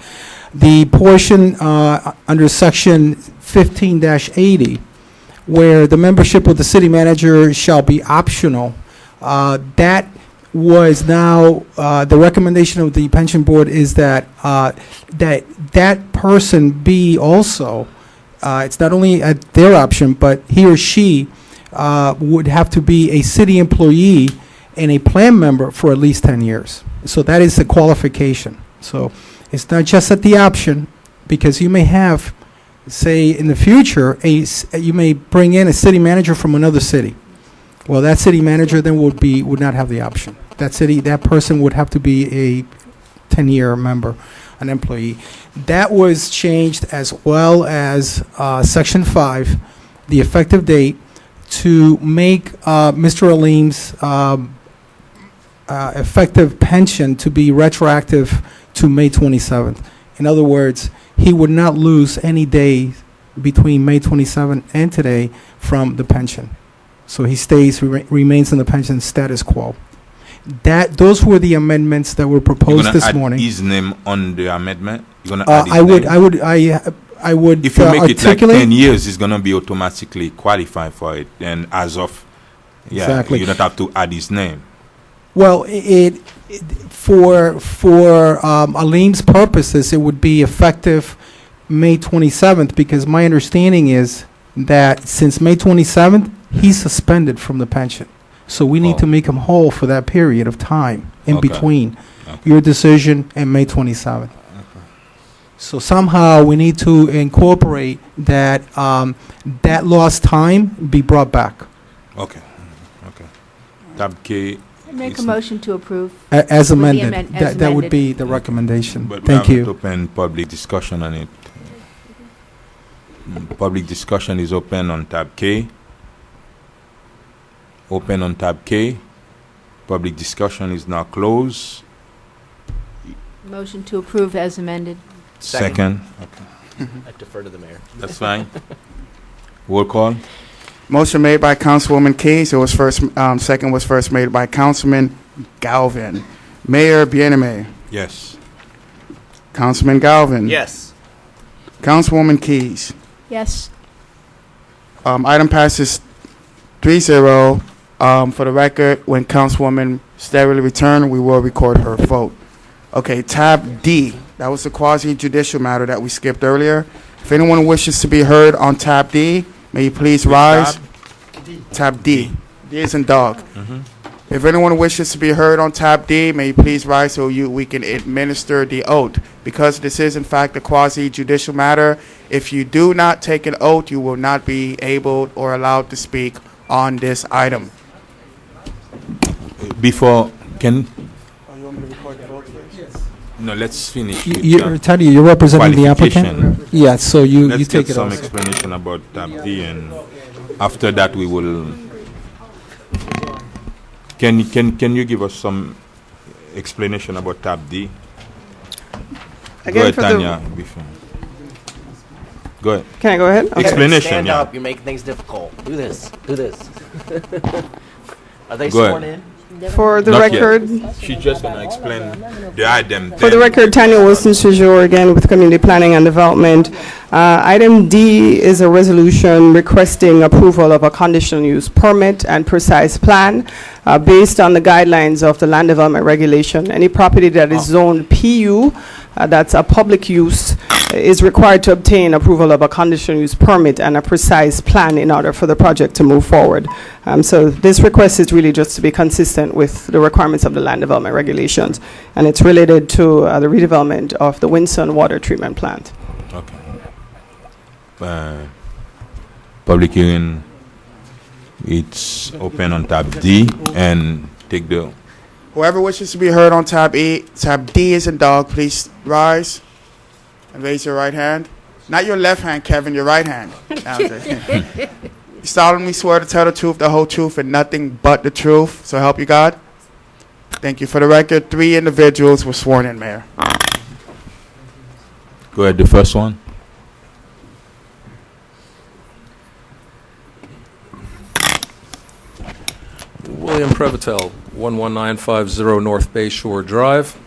The portion under section 15-80, where the membership of the city manager shall be optional, that was now, the recommendation of the pension board is that that person be also, it's not only at their option, but he or she would have to be a city employee and a plan member for at least 10 years. So that is the qualification. So it's not just at the option, because you may have, say, in the future, you may bring in a city manager from another city. Well, that city manager then would not have the option. That person would have to be a 10-year member, an employee. That was changed, as well as Section 5, the effective date, to make Mr. Alim's effective pension to be retroactive to May 27th. In other words, he would not lose any days between May 27th and today from the pension. So he remains in the pension status quo. Those were the amendments that were You're proposed gonna this add morning. his name on the amendment? You're gonna add his I would, name? I would If you make it like articulate. 10 years, it's gonna be automatically qualified for it. And as of, yeah, Exactly. you don't have to add his name. Well, for Alim's purposes, it would be effective May 27th, because my understanding is that since May 27th, he's suspended from the pension. So we need to make him whole for that period of time in Okay. between Okay. your decision and May 27th. So somehow we need to incorporate that, that lost time be brought back Okay. Okay. Tab K. Make a It's- motion to approve. as the amended. amend- as That would amended. be the recommendation. But we Thank haven't you. opened public discussion on it. Public discussion is open on tab K. Open on tab K. Public discussion is now closed. Motion to approve as amended. Second. I defer to the mayor. That's fine. Roll call. Motion made by Councilwoman Keys. It was first, second was first made by Councilman Galvin. Mayor Bieneme. Yes. Councilman Galvin. Yes. Councilwoman Keys. Yes. Item passes 3-0. For the record, when Councilwoman steadily return, we will record her vote. Okay, tab D. That was the quasi-judicial matter that we skipped earlier. If anyone wishes to be heard on tab D, may you please rise. Tab D. D is in dog. If anyone wishes to be heard on tab D, may you please rise so we can administer the oath. Because this is in fact a quasi-judicial matter, if you do not take an oath, you will not be able or allowed to speak on this item. Before, can... No, let's finish. with You're, the Teddy, you're representing the qualification. applicant? Yeah, so you Let's take get it some also. explanation about tab D, and after that we will... Can you give us some explanation about tab D? Go Again, ahead, for Tanya. Before. Go ahead. Can I go ahead? Okay. Explanation, Stand yeah. up. You make things difficult. Do this. Do this. Are they Go sworn ahead. in? For the Not yet. record, She's just going to explain the item. For the record, Tanya Wilson Sejour again with Community Planning and Development. Item D is a resolution requesting approval of a conditional use permit and precise plan based on the guidelines of the Land Development Regulation. Any property that is zoned PU, that's a public use, is required to obtain approval of a conditional use permit and a precise plan in order for the project to move forward. So this request is really just to be consistent with the requirements of the Land Development Regulations, and it's related to the redevelopment of the Winson Water Treatment Plant. Okay. Public hearing, it's open on tab D, and take the... Whoever wishes to be heard on tab E, tab D is in dog, please rise and raise your right hand. Not your left hand, Kevin, your right hand. You solemnly swear to tell the truth, the whole truth, and nothing but the truth. So help you God. Thank you. For the record, 3 individuals were sworn in, Mayor. Go ahead, the first one. William Prevotel, 11950 North Bay Shore Drive.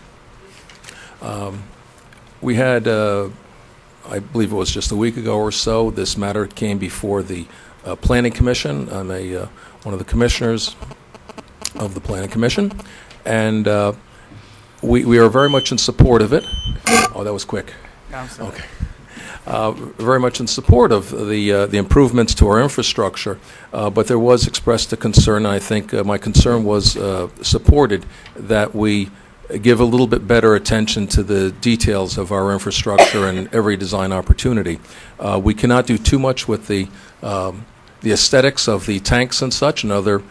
We had, I believe it was just a week ago or so, this matter came before the Planning Commission. I'm one of the commissioners of the Planning Commission, and we are very much in support of it. Oh, that was quick. Okay. Very much in support of the improvements to our infrastructure, but there was expressed a concern, and I think my concern was supported, that we give a little bit better attention to the details of our infrastructure and every design opportunity. We cannot do too much with the aesthetics of the tanks and such and other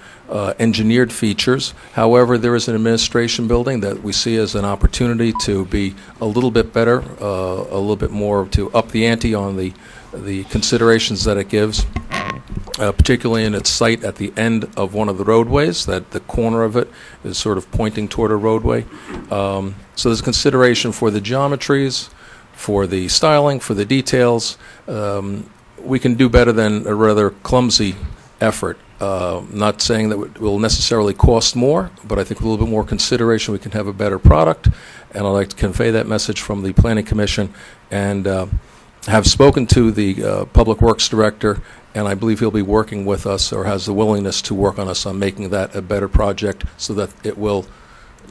engineered features. However, there is an administration building that we see as an opportunity to be a little bit better, a little bit more to up the ante on the considerations that it gives, particularly in its site at the end of one of the roadways, that the corner of it is sort of pointing toward a roadway. So there's consideration for the geometries, for the styling, for the details. We can do better than a rather clumsy effort. Not saying that it will necessarily cost more, but I think with a little bit more consideration, we can have a better product. And I'd like to convey that message from the Planning Commission, and have spoken to the Public Works Director, and I believe he'll be working with us, or has the willingness to work on us on making that a better project so that it will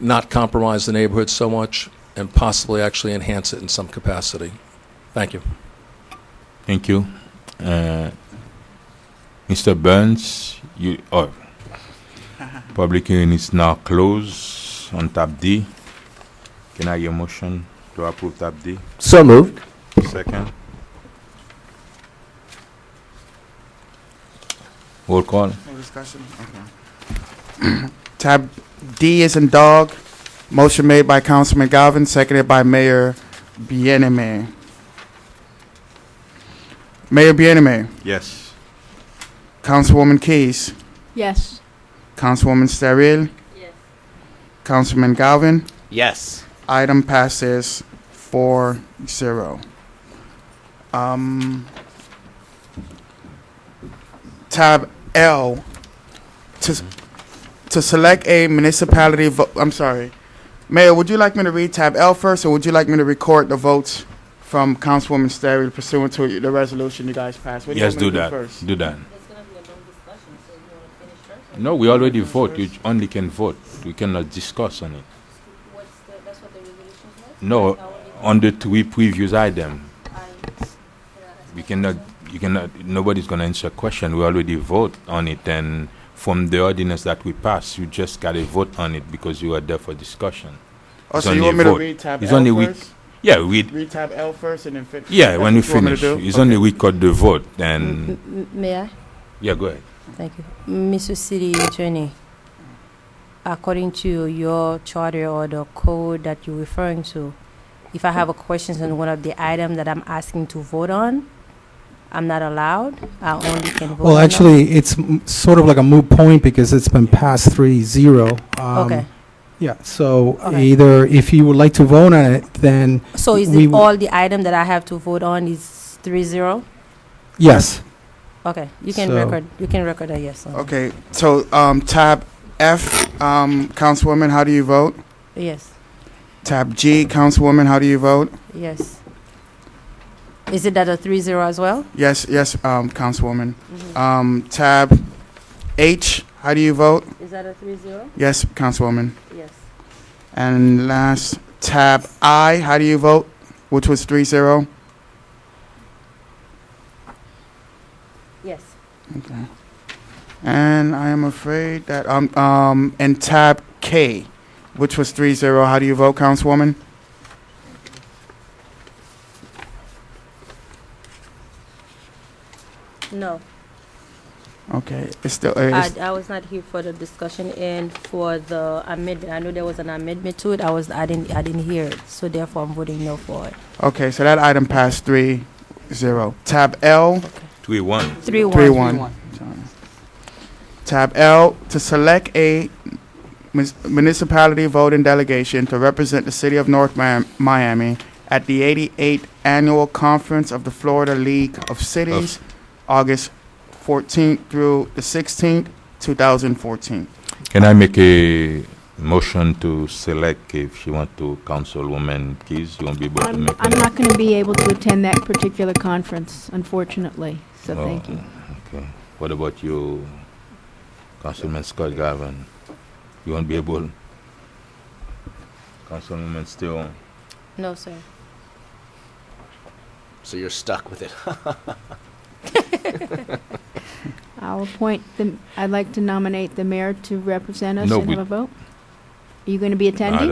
not compromise the neighborhood so much and possibly actually enhance it in some capacity. Thank you. Thank you. Mr. Burns, public hearing is now closed on tab D. Can I get a motion to approve tab D? So moved. Second. Roll call. No discussion? Okay. Tab D is in dog. Motion made by Councilman Galvin, seconded by Mayor Bieneme. Mayor Bieneme. Yes. Councilwoman Keys. Yes. Councilwoman Steril. Yes. Councilman Galvin. Yes. Item passes 4-0. Tab L, to select a municipality I'm sorry. Mayor, would you like me to read tab L first, or would you like me to record the votes from Councilwoman Sterry pursuant to the resolution you guys passed? What Yes, you want do me to that. first? Do that. No, we already vote. You only can vote. We cannot discuss on it. That's what the resolution was? No, on the three previous item. We cannot, you cannot, nobody's going to answer a question. We already vote on it, and from the ordinance that we passed, you just got to vote on it because you are there for discussion. Oh, It's so you only want me a to vote. read tab It's L only first? Yeah, read. Read tab L first and then finish? Yeah, when we That's what you want me finish. to do? It's Okay. only record the vote, and May I? yeah, go ahead. Thank you. Mr. City Attorney, according to your charter or the code that you're referring to, if I have a question on one of the items that I'm asking to vote on, I'm not allowed? I only can vote Well, on actually, it's sort of like a moot point because it's been passed 3-0. Okay. Yeah, so Okay. either if you would like to vote on it, then So is we it would- all the item that I have to vote on is 3-0? yes. Okay, you can So- record a yes. on it. Okay, so tab F, Councilwoman, how do you vote? Yes, Tab G, Councilwoman, how do you vote? yes. Is it that a 3-0 as well? Yes, Councilwoman. Tab H, how do you vote? Is that a 3-0? Yes, Councilwoman. Yes. And last, tab I, how do you vote? Which was 3-0. Yes. Okay. And I am afraid that and tab K, which was 3-0, how do you vote, Councilwoman? No. Okay, it's still I was not here for the discussion and for the amendment. I know there was an amendment to it. I didn't hear it, so therefore I'm voting no for it. okay. So that item passed 3-0. Tab L, 3-1. 3-1. 3-1. Sorry. Tab L, to select a municipality voting delegation to represent the city of North Miami at the 88th Annual Conference of the Florida League of Cities, August 14th through the 16th, 2014. Can I make a motion to select if she want to, Councilwoman Keys? You won't be able to make I'm it? not going to be able to attend that particular conference, unfortunately, so Oh, thank you. Okay. What about you, Councilman Scott Garvin? You won't be able? Councilwoman still? No, sir. So you're stuck with it. I'll appoint I'd like to nominate the mayor to represent us No, and we- have a vote. Are you going to be attending? I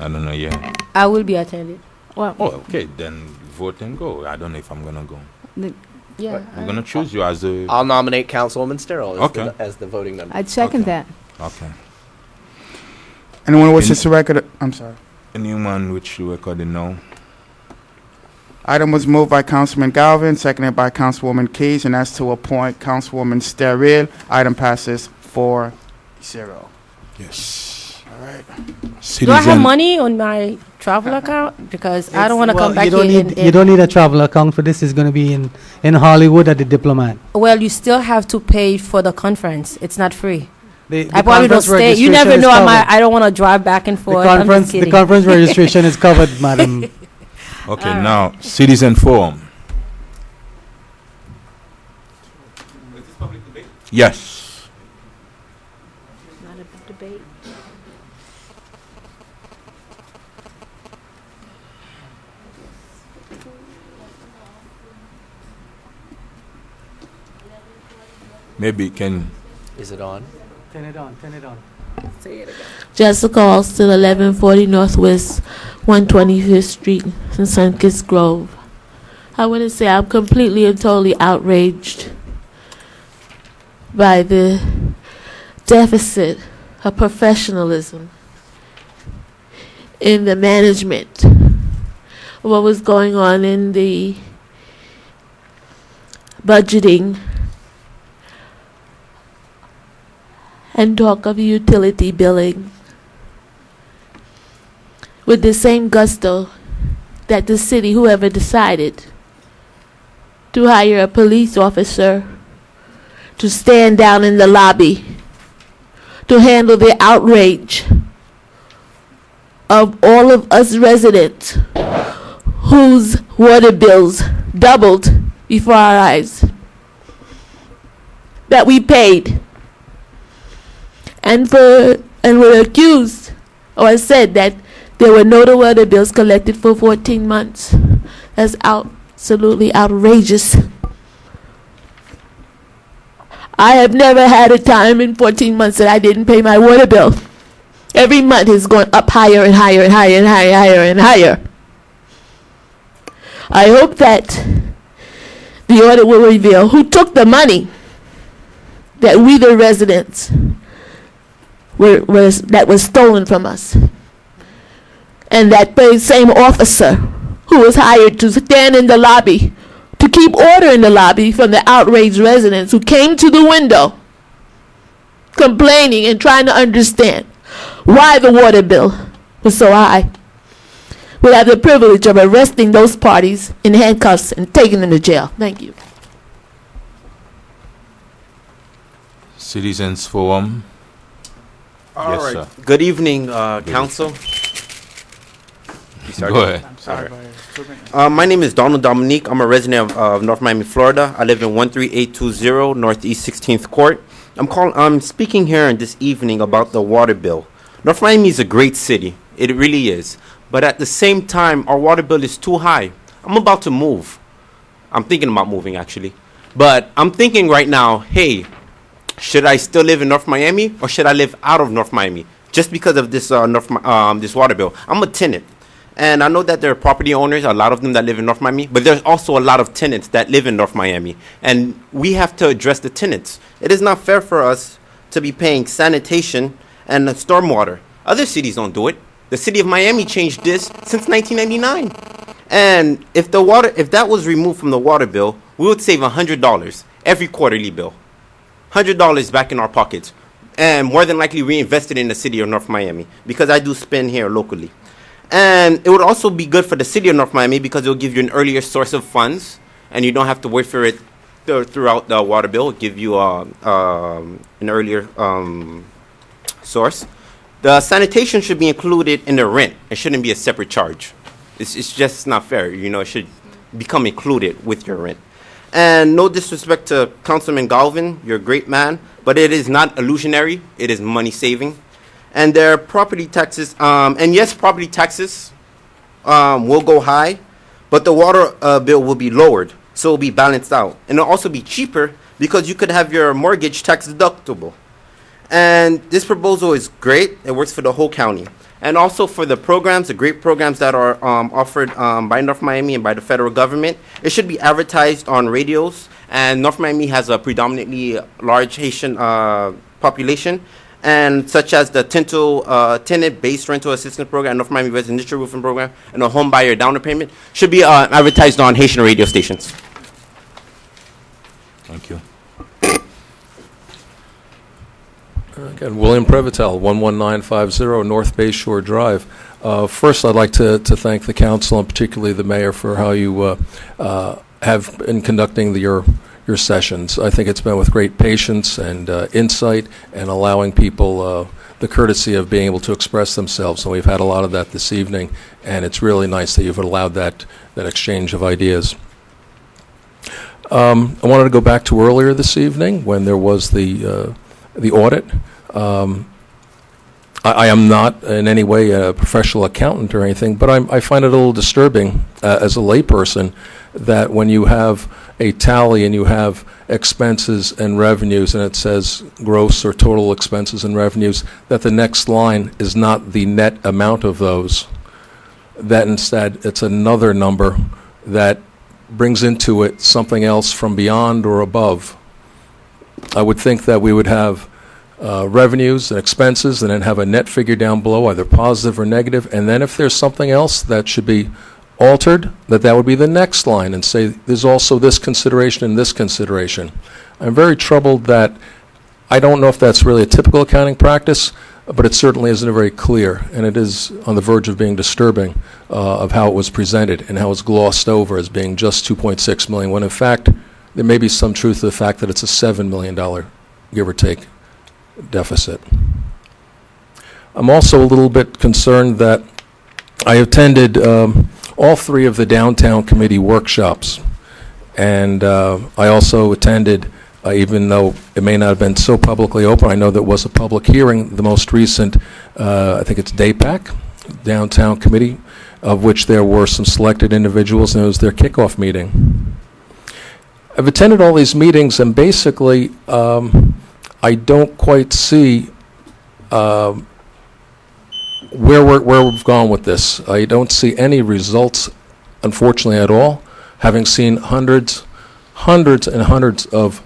don't know yet. I will be attending. Well, Oh, okay. Then vote and go. I don't know if I'm gonna go. Yeah. I'm gonna choose you as the. I'll nominate Councilwoman Sterl as, Okay. as the voting member. I'd second Okay. that. Okay. Anyone wishes to record? I'm sorry. Anyone which you recorded no? Item was moved by Councilman Galvin, seconded by Councilwoman Keys, and that's to appoint Councilwoman Steril. Item passes 4-0. Yes. Do I have money on my travel account? Because I don't want to come back You don't here. need, you don't need a travel account for this. It's going to be in Hollywood at the Diplomat. Well, you still have to pay for the conference. It's not free. The I probably don't conference stay. You never registration know. is covered. I don't want to drive back and The forth. I'm just conference, the kidding. conference registration is covered, madam. Okay, now citizen forum. Yes. Not a debate. Maybe can. Is it on? Turn it on, turn it on. Jessica Alston, 1140 Northwest 125th Street in Sunkist Grove. I want to say I'm completely and totally outraged by the deficit of professionalism in the management of what was going on in the budgeting and talk of utility billing with the same gusto that the city, whoever decided to hire a police officer to stand down in the lobby to handle the outrage of all of us residents whose water bills doubled before our eyes, that we paid, and were accused or said that there were no water bills collected for 14 months. That's absolutely outrageous. I have never had a time in 14 months that I didn't pay my water bill. Every month is going up higher and higher and higher and higher, higher and higher. I hope that the audit will reveal who took the money that we, the residents, that was stolen from us. And that very same officer who was hired to stand in the lobby to keep order in the lobby from the outraged residents who came to the window complaining and trying to understand why the water bill was so high, would have the privilege of arresting those parties in handcuffs and taking them to jail. Thank you. Citizens forum. All Yes, right. sir. Good evening, council. Go ahead. Sorry. My name is Donald Dominique. I'm a resident of North Miami, Florida. I live in 13820 Northeast 16th Court. I'm speaking here this evening about the water bill. North Miami is a great city. It really is. But at the same time, our water bill is too high. I'm about to move. I'm thinking about moving, actually. But I'm thinking right now, hey, should I still live in North Miami or should I live out of North Miami? Just because of this this water bill. I'm a tenant. And I know that there are property owners, a lot of them that live in North Miami, but there's also a lot of tenants that live in North Miami. And we have to address the tenants. It is not fair for us to be paying sanitation and stormwater. Other cities don't do it. The city of Miami changed this since 1999. And if that was removed from the water bill, we would save $100 every quarterly bill. $100 back in our pockets. And more than likely reinvested in the city of North Miami, because I do spend here locally. And it would also be good for the city of North Miami because it will give you an earlier source of funds, and you don't have to wait for it throughout the water bill. It will give you an earlier source. The sanitation should be included in the rent. It shouldn't be a separate charge. It's just not fair. You know, it should become included with your rent. And no disrespect to Councilman Galvin, you're a great man, but it is not illusionary. It is money saving. And their property taxes, and yes, property taxes will go high, but the water bill will be lowered, so it will be balanced out. And it will also be cheaper because you could have your mortgage tax deductible. And this proposal is great. It works for the whole county. And also for the programs, the great programs that are offered by North Miami and by the federal government, it should be advertised on radios. And North Miami has a predominantly large Haitian population, and such as the tenant-based rental assistance program, North Miami residential roofing program, and a home buyer down payment should be advertised on Haitian radio stations. Thank you. Again, William Prevotel, 11950 North Bay Shore Drive. First, I'd like to thank the council and particularly the mayor for how you have been conducting your sessions. I think it's been with great patience and insight and allowing people the courtesy of being able to express themselves. And we've had a lot of that this evening, and it's really nice that you've allowed that exchange of ideas. I wanted to go back to earlier this evening when there was the audit. I am not in any way a professional accountant or anything, but I find it a little disturbing as a layperson that when you have a tally and you have expenses and revenues and it says gross or total expenses and revenues, that the next line is not the net amount of those, that instead it's another number that brings into it something else from beyond or above. I would think that we would have revenues and expenses and then have a net figure down below, either positive or negative, and then if there's something else that should be altered, that would be the next line and say there's also this consideration and this consideration. I'm very troubled that I don't know if that's really a typical accounting practice, but it certainly isn't very clear, and it is on the verge of being disturbing of how it was presented and how it's glossed over as being just $2.6 million, when in fact there may be some truth to the fact that it's a $7 million, give or take, deficit. I'm also a little bit concerned that I attended all three of the downtown committee workshops, and I also attended, even though it may not have been so publicly open, I know there was a public hearing, the most recent, I think it's DAPAC, Downtown Committee, of which there were some selected individuals, and it was their kickoff meeting. I've attended all these meetings, and basically, I don't quite see where we've gone with this. I don't see any results, unfortunately, at all. Having seen hundreds and hundreds of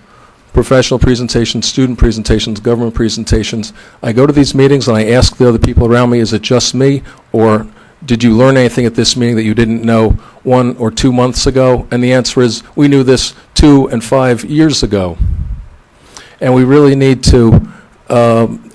professional presentations, student presentations, government presentations, I go to these meetings and I ask the other people around me, is it just me, or did you learn anything at this meeting that you didn't know 1 or 2 months ago? And the answer is, we knew this 2 and 5 years ago. And we really need to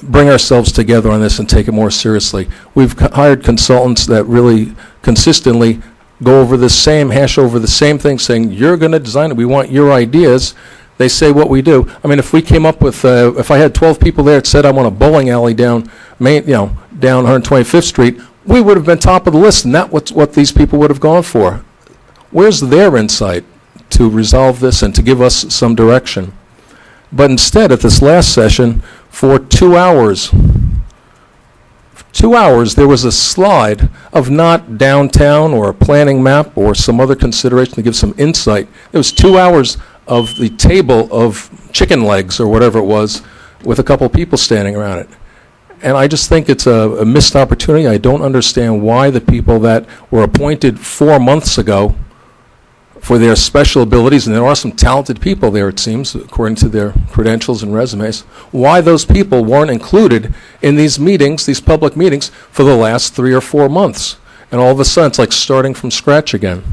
bring ourselves together on this and take it more seriously. We've hired consultants that really consistently go over the same, hash over the same thing, saying, you're going to design it, we want your ideas. They say what we do. I mean, if we came up with, if I had 12 people there that said, I want a bowling alley down down 125th Street, we would have been top of the list, and that's what these people would have gone for. Where's their insight to resolve this and to give us some direction? But instead, at this last session, for 2 hours, there was a slide of not downtown or a planning map or some other consideration to give some insight. It was 2 hours of the table of chicken legs or whatever it was with a couple people standing around it. And I just think it's a missed opportunity. I don't understand why the people that were appointed 4 months ago for their special abilities, and there are some talented people there, it seems, according to their credentials and resumes, why those people weren't included in these meetings, these public meetings, for the last 3 or 4 months. And all of a sudden, it's like starting from scratch again.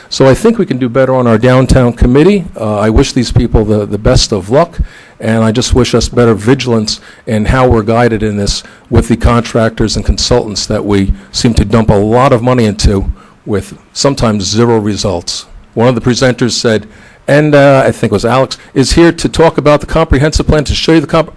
So I think we can do better on our downtown committee. I wish these people the best of luck, and I just wish us better vigilance in how we're guided in this with the contractors and consultants that we seem to dump a lot of money into with sometimes zero results. One of the presenters said, and I think it was Alex, is here to talk about the comprehensive plan, to show you the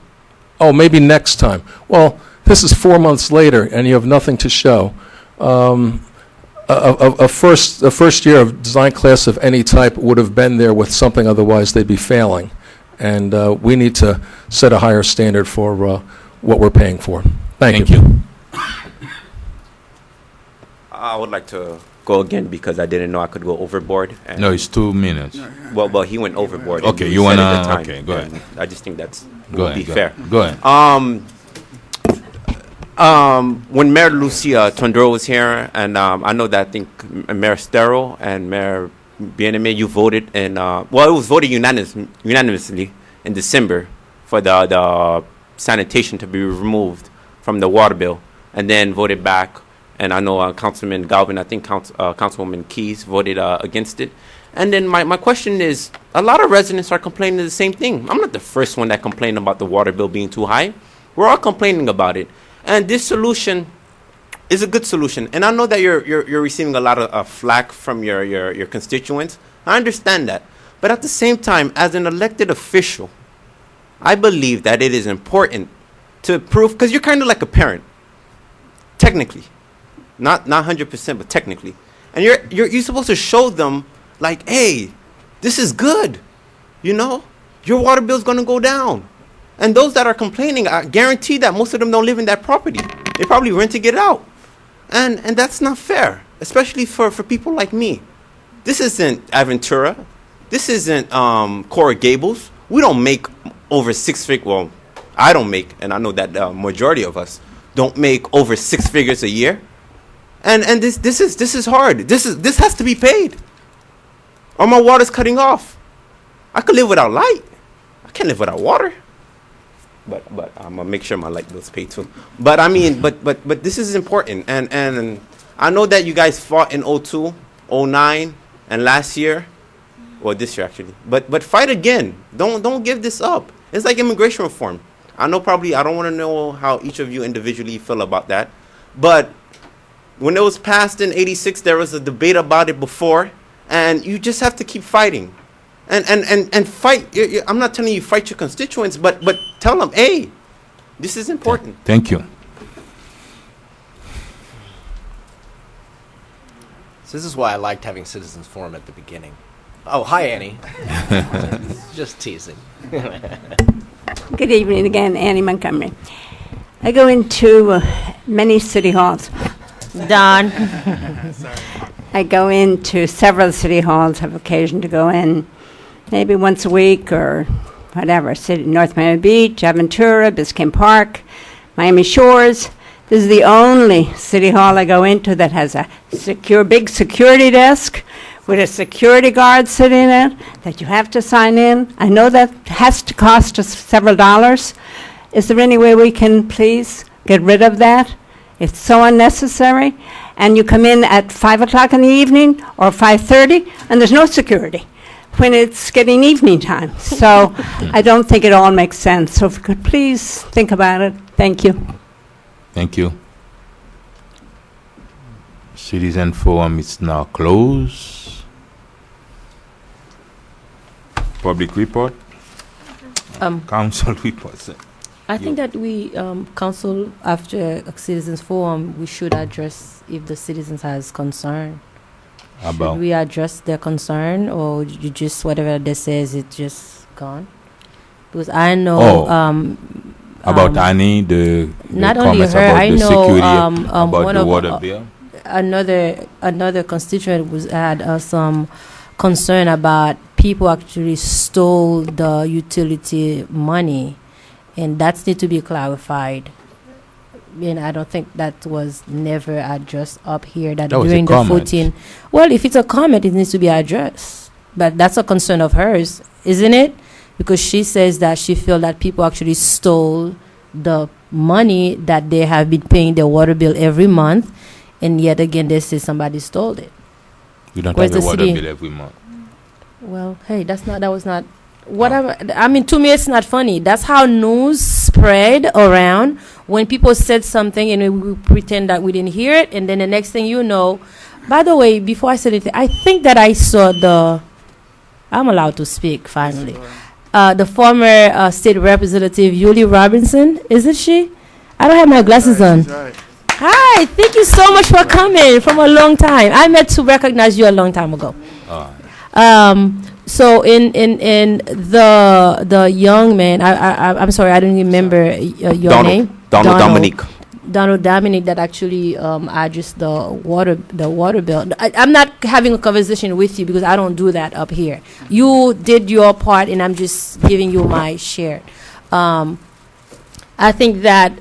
oh, maybe next time. Well, this is 4 months later, and you have nothing to show. A first year of design class of any type would have been there with something, otherwise they'd be failing. And we need to set a higher standard for what we're paying for. Thank you. I would like to go again because I didn't know I could go overboard. And No, it's 2 minutes. well, he went overboard. Okay, and you said wanna- at the time, okay, go ahead. and I just think that's Go would ahead, be go fair. ahead. Go ahead. When Mayor Lucia Tondero was here, and I know that I think Mayor Stero and Mayor Bieneme, you voted, and well, it was voted unanimously in December for the sanitation to be removed from the water bill, and then voted back. And I know Councilman Galvin, I think Councilwoman Keys voted against it. And then my question is, a lot of residents are complaining the same thing. I'm not the first one that complained about the water bill being too high. We're all complaining about it. And this solution is a good solution. And I know that you're receiving a lot of flack from your constituents. I understand that. But at the same time, as an elected official, I believe that it is important to prove, because you're kind of like a parent, technically. Not 100%, but technically. And you're supposed to show them, like, hey, this is good. You know, your water bill is going to go down. And those that are complaining, I guarantee that most of them don't live in that property. They probably renting it out. And that's not fair, especially for people like me. This isn't Aventura. This isn't Coral Gables. We don't make over 6 figures. Well, I don't make, and I know that the majority of us don't make over 6 figures a year. And this is hard. This has to be paid, or my water's cutting off. I could live without light. I can't live without water. But I'm gonna make sure my light bill's paid too. But I mean, but this is important, and I know that you guys fought in 02, 09, and last year, well, this year actually. But fight again. Don't give this up. It's like immigration reform. I know probably I don't want to know how each of you individually feel about that, but when it was passed in '86, there was a debate about it before, and you just have to keep fighting. And fight. I'm not telling you fight your constituents, but tell them, hey, this is important. Thank you. So this is why I liked having citizens forum at the beginning. Oh, hi, Annie. Just teasing. Good evening again, Annie Montgomery. I go into many city halls. Don. I go into several city halls, have occasion to go in maybe once a week or whatever. City, North Miami Beach, Aventura, Biscayne Park, Miami Shores. This is the only city hall I go into that has a big security desk with a security guard sitting in it that you have to sign in. I know that has to cost us several dollars. Is there any way we can please get rid of that? It's so unnecessary. And you come in at 5 o'clock in the evening or 5:30 and there's no security when it's getting evening time. So I don't think it all makes sense. So if you could please think about it. Thank you. Thank you. Citizen forum is now closed. Public report. Council report. I think that we, council, after a citizens forum, we should address if the citizens has concern. About? Should we address their concern, or you just, whatever they says, it's just gone? Because I know... about Annie, the not only comments her, about I the know, security, about one the of water bill. Another constituent had some concern about people actually stole the utility money, and that needs to be clarified. And I don't think that was never addressed up here. That during the 14, well, if it's a comment, it needs to be addressed. But that's a concern of hers, isn't it? Because she says that she feels that people actually stole the money that they have been paying their water bill every month, and yet again they say somebody stole it. We don't have a water bill every month. Well, hey, that was not whatever. I mean, to me, it's not funny. That's how news spread around when people said something and we pretend that we didn't hear it, and then the next thing you know. By the way, before I said anything, I think that I saw I'm allowed to speak finally. The former state representative, Yulie Robinson, isn't she? I don't have my glasses on. Right. Hi, thank you so much for coming from a long time. I meant to recognize you a long time ago. So in the young man, I'm sorry, I don't remember your name. Donald Dominic that actually addressed the water bill. I'm not having a conversation with you because I don't do that up here. You did your part, and I'm just giving you my share. I think that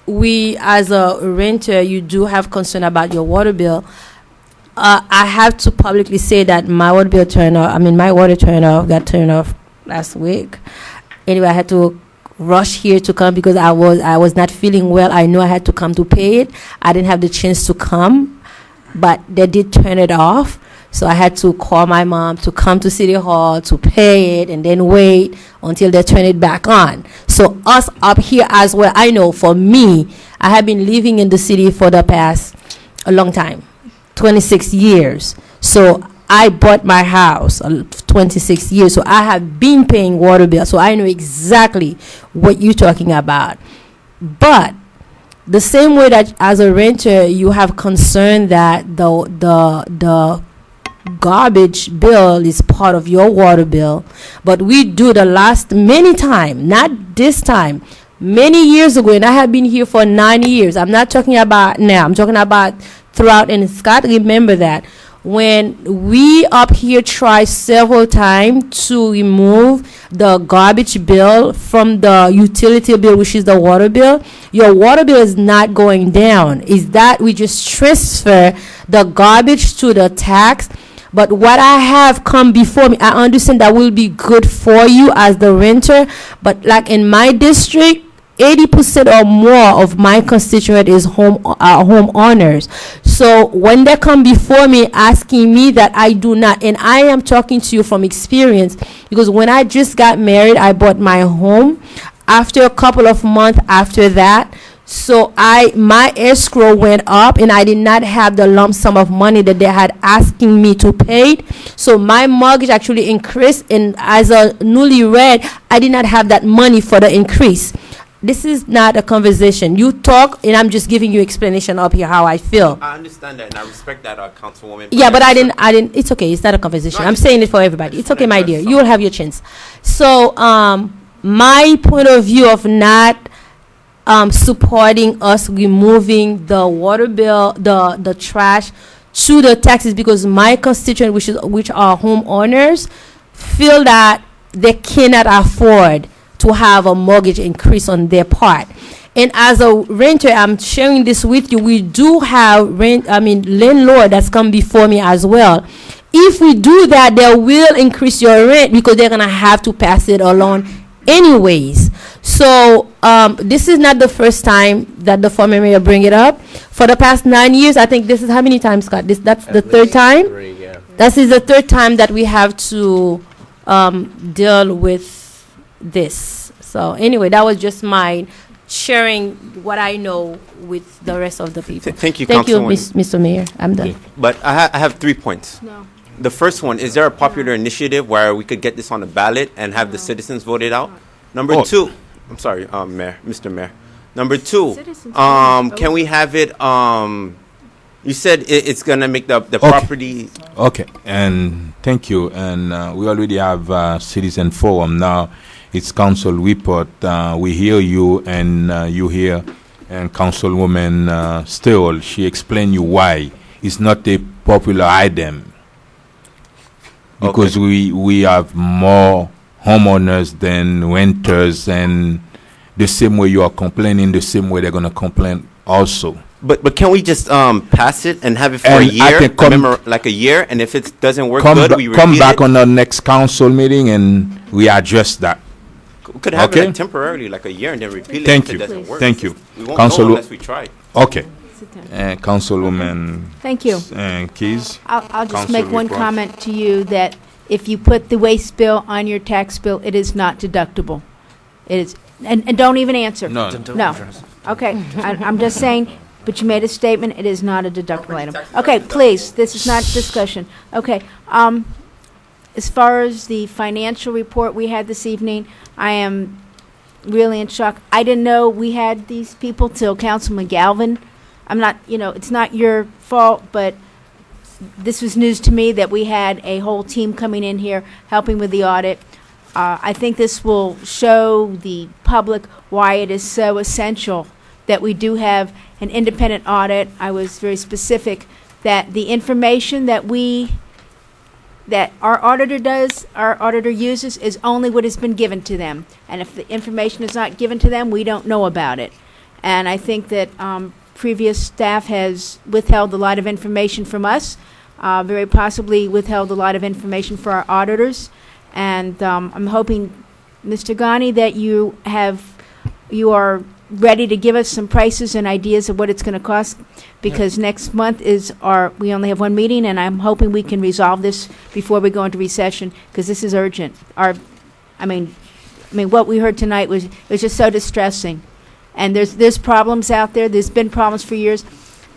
we, as a renter, you do have concern about your water bill. I have to publicly say that my water bill my water got turned off last week. Anyway, I had to rush here to come because I was not feeling well. I knew I had to come to pay it. I didn't have the chance to come, but they did turn it off. So I had to call my mom to come to City Hall to pay it and then wait until they turn it back on. So us up here as well, I know for me, I have been living in the city for the past a long time, 26 years. So I bought my house 26 years. So I have been paying water bill. So I know exactly what you're talking about. But the same way that as a renter, you have concern that the garbage bill is part of your water bill, but we do the last many time, not this time, many years ago, and I have been here for 9 years. I'm not talking about now. I'm talking about throughout. And Scott, remember that when we up here try several times to remove the garbage bill from the utility bill, which is the water bill, your water bill is not going down. Is that we just transfer the garbage to the tax? But what I have come before me, I understand that will be good for you as the renter. But like in my district, 80% or more of my constituent is homeowners. So when they come before me asking me that, I do not, and I am talking to you from experience, because when I just got married, I bought my home. After a couple of months after that, so my escrow went up, and I did not have the lump sum of money that they had asking me to pay. So my mortgage actually increased, and as a newlywed, I did not have that money for the increase. This is not a conversation. You talk, and I'm just giving you explanation up here how I feel. I understand that, and I respect that, Councilwoman. Yeah, but I didn't. It's okay. It's not a conversation. I'm saying it for everybody. It's okay, my dear. You will have your chance. So, my point of view of not supporting us removing the water bill, the trash to the taxes, because my constituents, which are homeowners, feel that they cannot afford to have a mortgage increase on their part. And as a renter, I'm sharing this with you. We do have landlord that's come before me as well. If we do that, they will increase your rent because they're gonna have to pass it along anyways. So this is not the first time that the former mayor bring it up. For the past 9 years, I think this is how many times, Scott? That's the third time. 3, yeah. That is the third time that we have to deal with this. So anyway, that was just my sharing what I know with the rest of the people. Thank you, Thank you, Councilwoman. Mr. Mayor. I'm done. But I have 3 points. No. The first one, is there a popular initiative where we could get this on the ballot and have the citizens vote it out? Number 2, I'm sorry, Mayor, Mr. Mayor. Number 2, Citizens can we have it, you said it's going to make the property. Okay, and thank you. And we already have citizen forum now. It's council report. We hear you, and you hear, and Councilwoman Steele, she explained you why it's not a popular item. Because we have more homeowners than renters, and the same way you are complaining, the same way they're going to complain also. But can we just pass it and have it for And a I year? can come- Remember, like a year, and if it doesn't work good, we repeat come back it? on the next council meeting and we address that. We could have Okay. it like temporarily, like a year, and then repeat Thank it if you. it doesn't work. Thank you. We won't Council- know unless we try. Okay. Sit down. And Councilwoman Thank you. Keys. I'll just Council make one report. comment to you that if you put the waste bill on your tax bill, it is not deductible. It is, and don't even answer. No. No. Okay, I'm just saying, but you made a statement, it is not a deductible item. Okay, please, this is not discussion. Okay, as far as the financial report we had this evening, I am really in shock. I didn't know we had these people till Councilman Galvin. I'm not, it's not your fault, but this was news to me that we had a whole team coming in here helping with the audit. I think this will show the public why it is so essential that we do have an independent audit. I was very specific that the information that our auditor uses is only what has been given to them. And if the information is not given to them, we don't know about it. And I think that previous staff has withheld a lot of information from us, very possibly withheld a lot of information for our auditors. And I'm hoping, Mr. Ghani, that you are ready to give us some prices and ideas of what it's going to cost, because next month we only have one meeting, and I'm hoping we can resolve this before we go into recession, because this is urgent. I mean, what we heard tonight was just so distressing. And there's problems out there. There's been problems for years.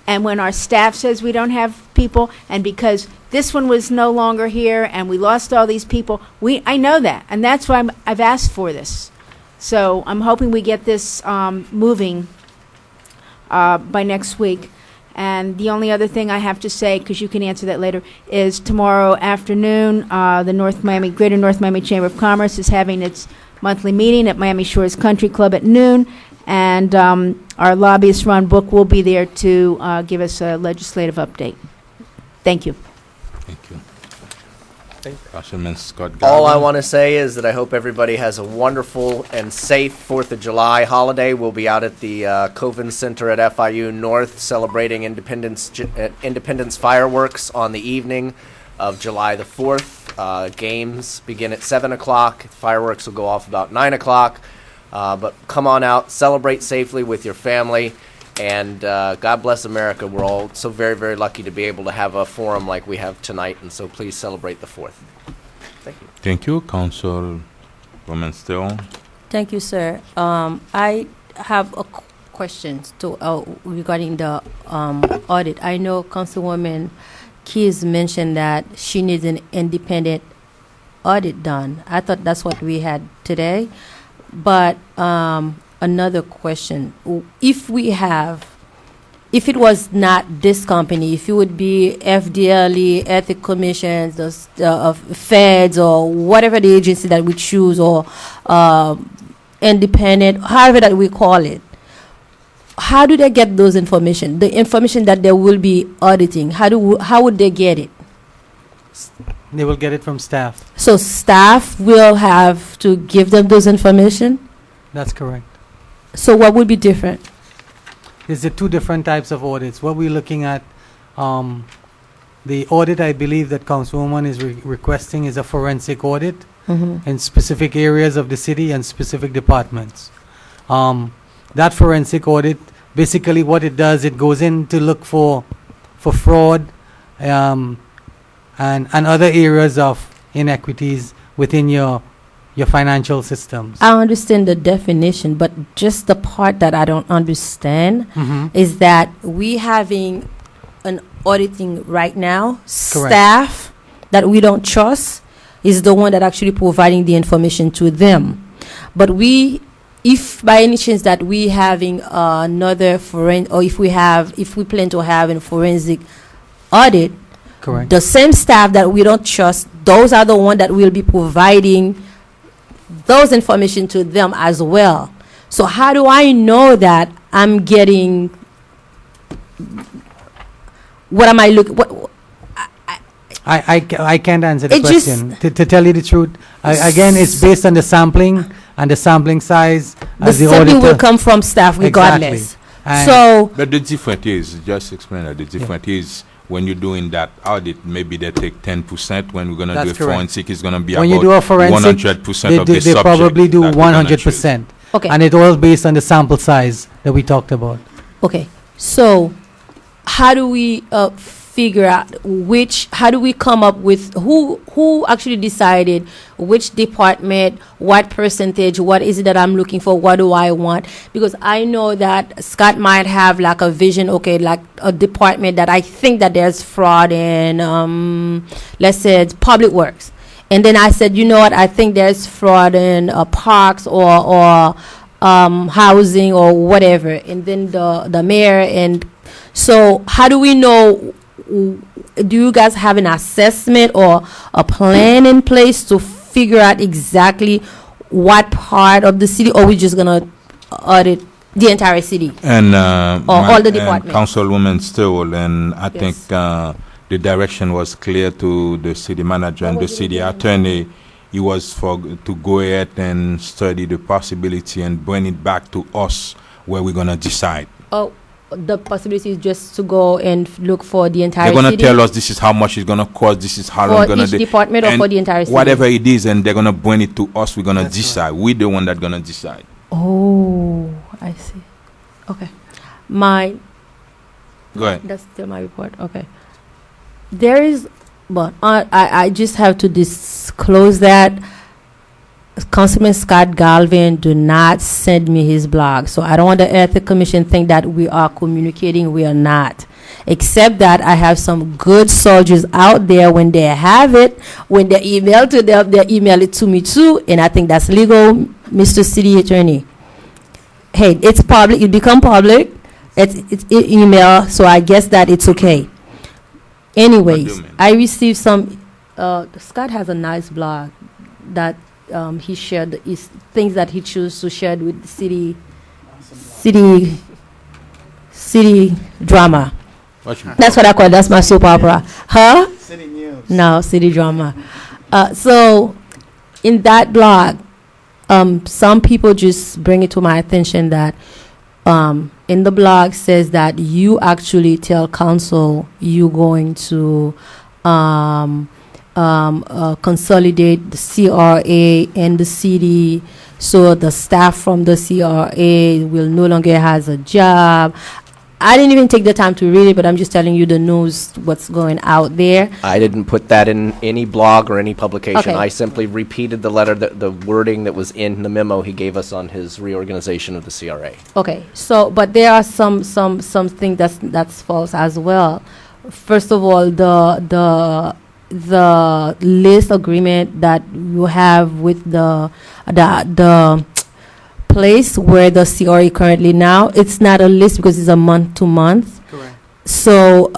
And when our staff says we don't have people, and because this one was no longer here and we lost all these people, I know that. And that's why I've asked for this. So I'm hoping we get this moving by next week. And the only other thing I have to say, because you can answer that later, is tomorrow afternoon, the Greater North Miami Chamber of Commerce is having its monthly meeting at Miami Shores Country Club at noon. And our lobbyist, Ron Book, will be there to give us a legislative update. Thank you. Thank you. Councilman Scott All I Garvin. want to say is that I hope everybody has a wonderful and safe 4th of July holiday. We'll be out at the Coven Center at FIU North celebrating Independence fireworks on the evening of July the 4th. Games begin at 7 o'clock. Fireworks will go off about 9 o'clock. But come on out, celebrate safely with your family, and God bless America. We're all so very, very lucky to be able to have a forum like we have tonight, and so please celebrate the 4th. Thank you. Thank you, Councilwoman Steele. Thank you, sir. I have a question regarding the audit. I know Councilwoman Keys mentioned that she needs an independent audit done. I thought that's what we had today. But another question, if it was not this company, if it would be FDLE, Ethics Commissions, the feds, or whatever the agency that we choose, or independent, however that we call it, how do they get those information? The information that they will be auditing, how would they get it? They will get it from staff. So staff will have to give them those information? That's correct. So what would be different? There's the two different types of audits. What we're looking at, the audit I believe that Councilwoman is requesting is a forensic audit in specific areas of the city and specific departments. That forensic audit, basically what it does, it goes in to look for fraud, and other areas of inequities within your financial systems. I understand the definition, but just the part that I don't understand is that we having an auditing right now, staff that we don't trust is the one that actually providing the information to them. But if by any chance that we having another forensic, or if we plan to have a forensic audit, correct, the same staff that we don't trust, those are the one that will be providing those information to them as well. So how do I know that I'm getting, what am I looking, I can't answer the question. To tell you the truth, again, it's based on the sampling and the sampling size. The sampling will come from staff regardless. Exactly. But the difference is, just explain that, the difference is when you're doing that audit, maybe they take 10%. When we're going to do a forensic, it's going to be when about you do a forensic, 100% of the they probably do 100%. Okay. And it's all based on the sample size that we talked about. Okay. So how do we figure out how do we come up with who actually decided which department, what percentage, what is it that I'm looking for, what do I want? Because I know that Scott might have like a vision, okay, like a department that I think that there's fraud in, let's say it's public works. And then I said, you know what, I think there's fraud in parks or housing or whatever. And then the mayor, and so how do we know? Do you guys have an assessment or a plan in place to figure out exactly what part of the city, or we just gonna audit the entire city and or all the departments? Councilwoman Steele, and I think the direction was clear to the city manager and the city attorney. It was to go ahead and study the possibility and bring it back to us where we're gonna decide. Oh. The possibility is just to go and look for the entire city? They're going to tell us this is how much it's going to cost, this is how long it's going to do. For each department or for the entire city? Whatever it is, and they're going to bring it to us, we're going to decide. We're the one that's going to decide. Oh, I see. Okay. My, Go ahead. that's still my report. Okay. There is, but I just have to disclose that Councilman Scott Galvin do not send me his blog. So I don't want the Ethics Commission think that we are communicating. We are not. Except that I have some good soldiers out there. When they have it, when they email to them, they email it to me too. And I think that's legal, Mr. City Attorney. Hey, it's public. It become public. It's email. So I guess that it's okay. Anyways, I received some. Scott has a nice blog that he shared is things that he chose to share with the city drama. That's what I call it. That's my soap opera. Huh? City News. No, city drama. So in that blog, some people just bring it to my attention that in the blog says that you actually tell council you going to consolidate the CRA and the city, so the staff from the CRA will no longer has a job. I didn't even take the time to read it, but I'm just telling you the news, what's going out there. I didn't put that in any blog or any publication. Okay. I simply repeated the letter, the wording that was in the memo he gave us on his reorganization of the CRA. Okay, so but there are something that's false as well. First of all, the lease agreement that you have with the place where the CRA currently now, it's not a list because it's a month to month. Correct. So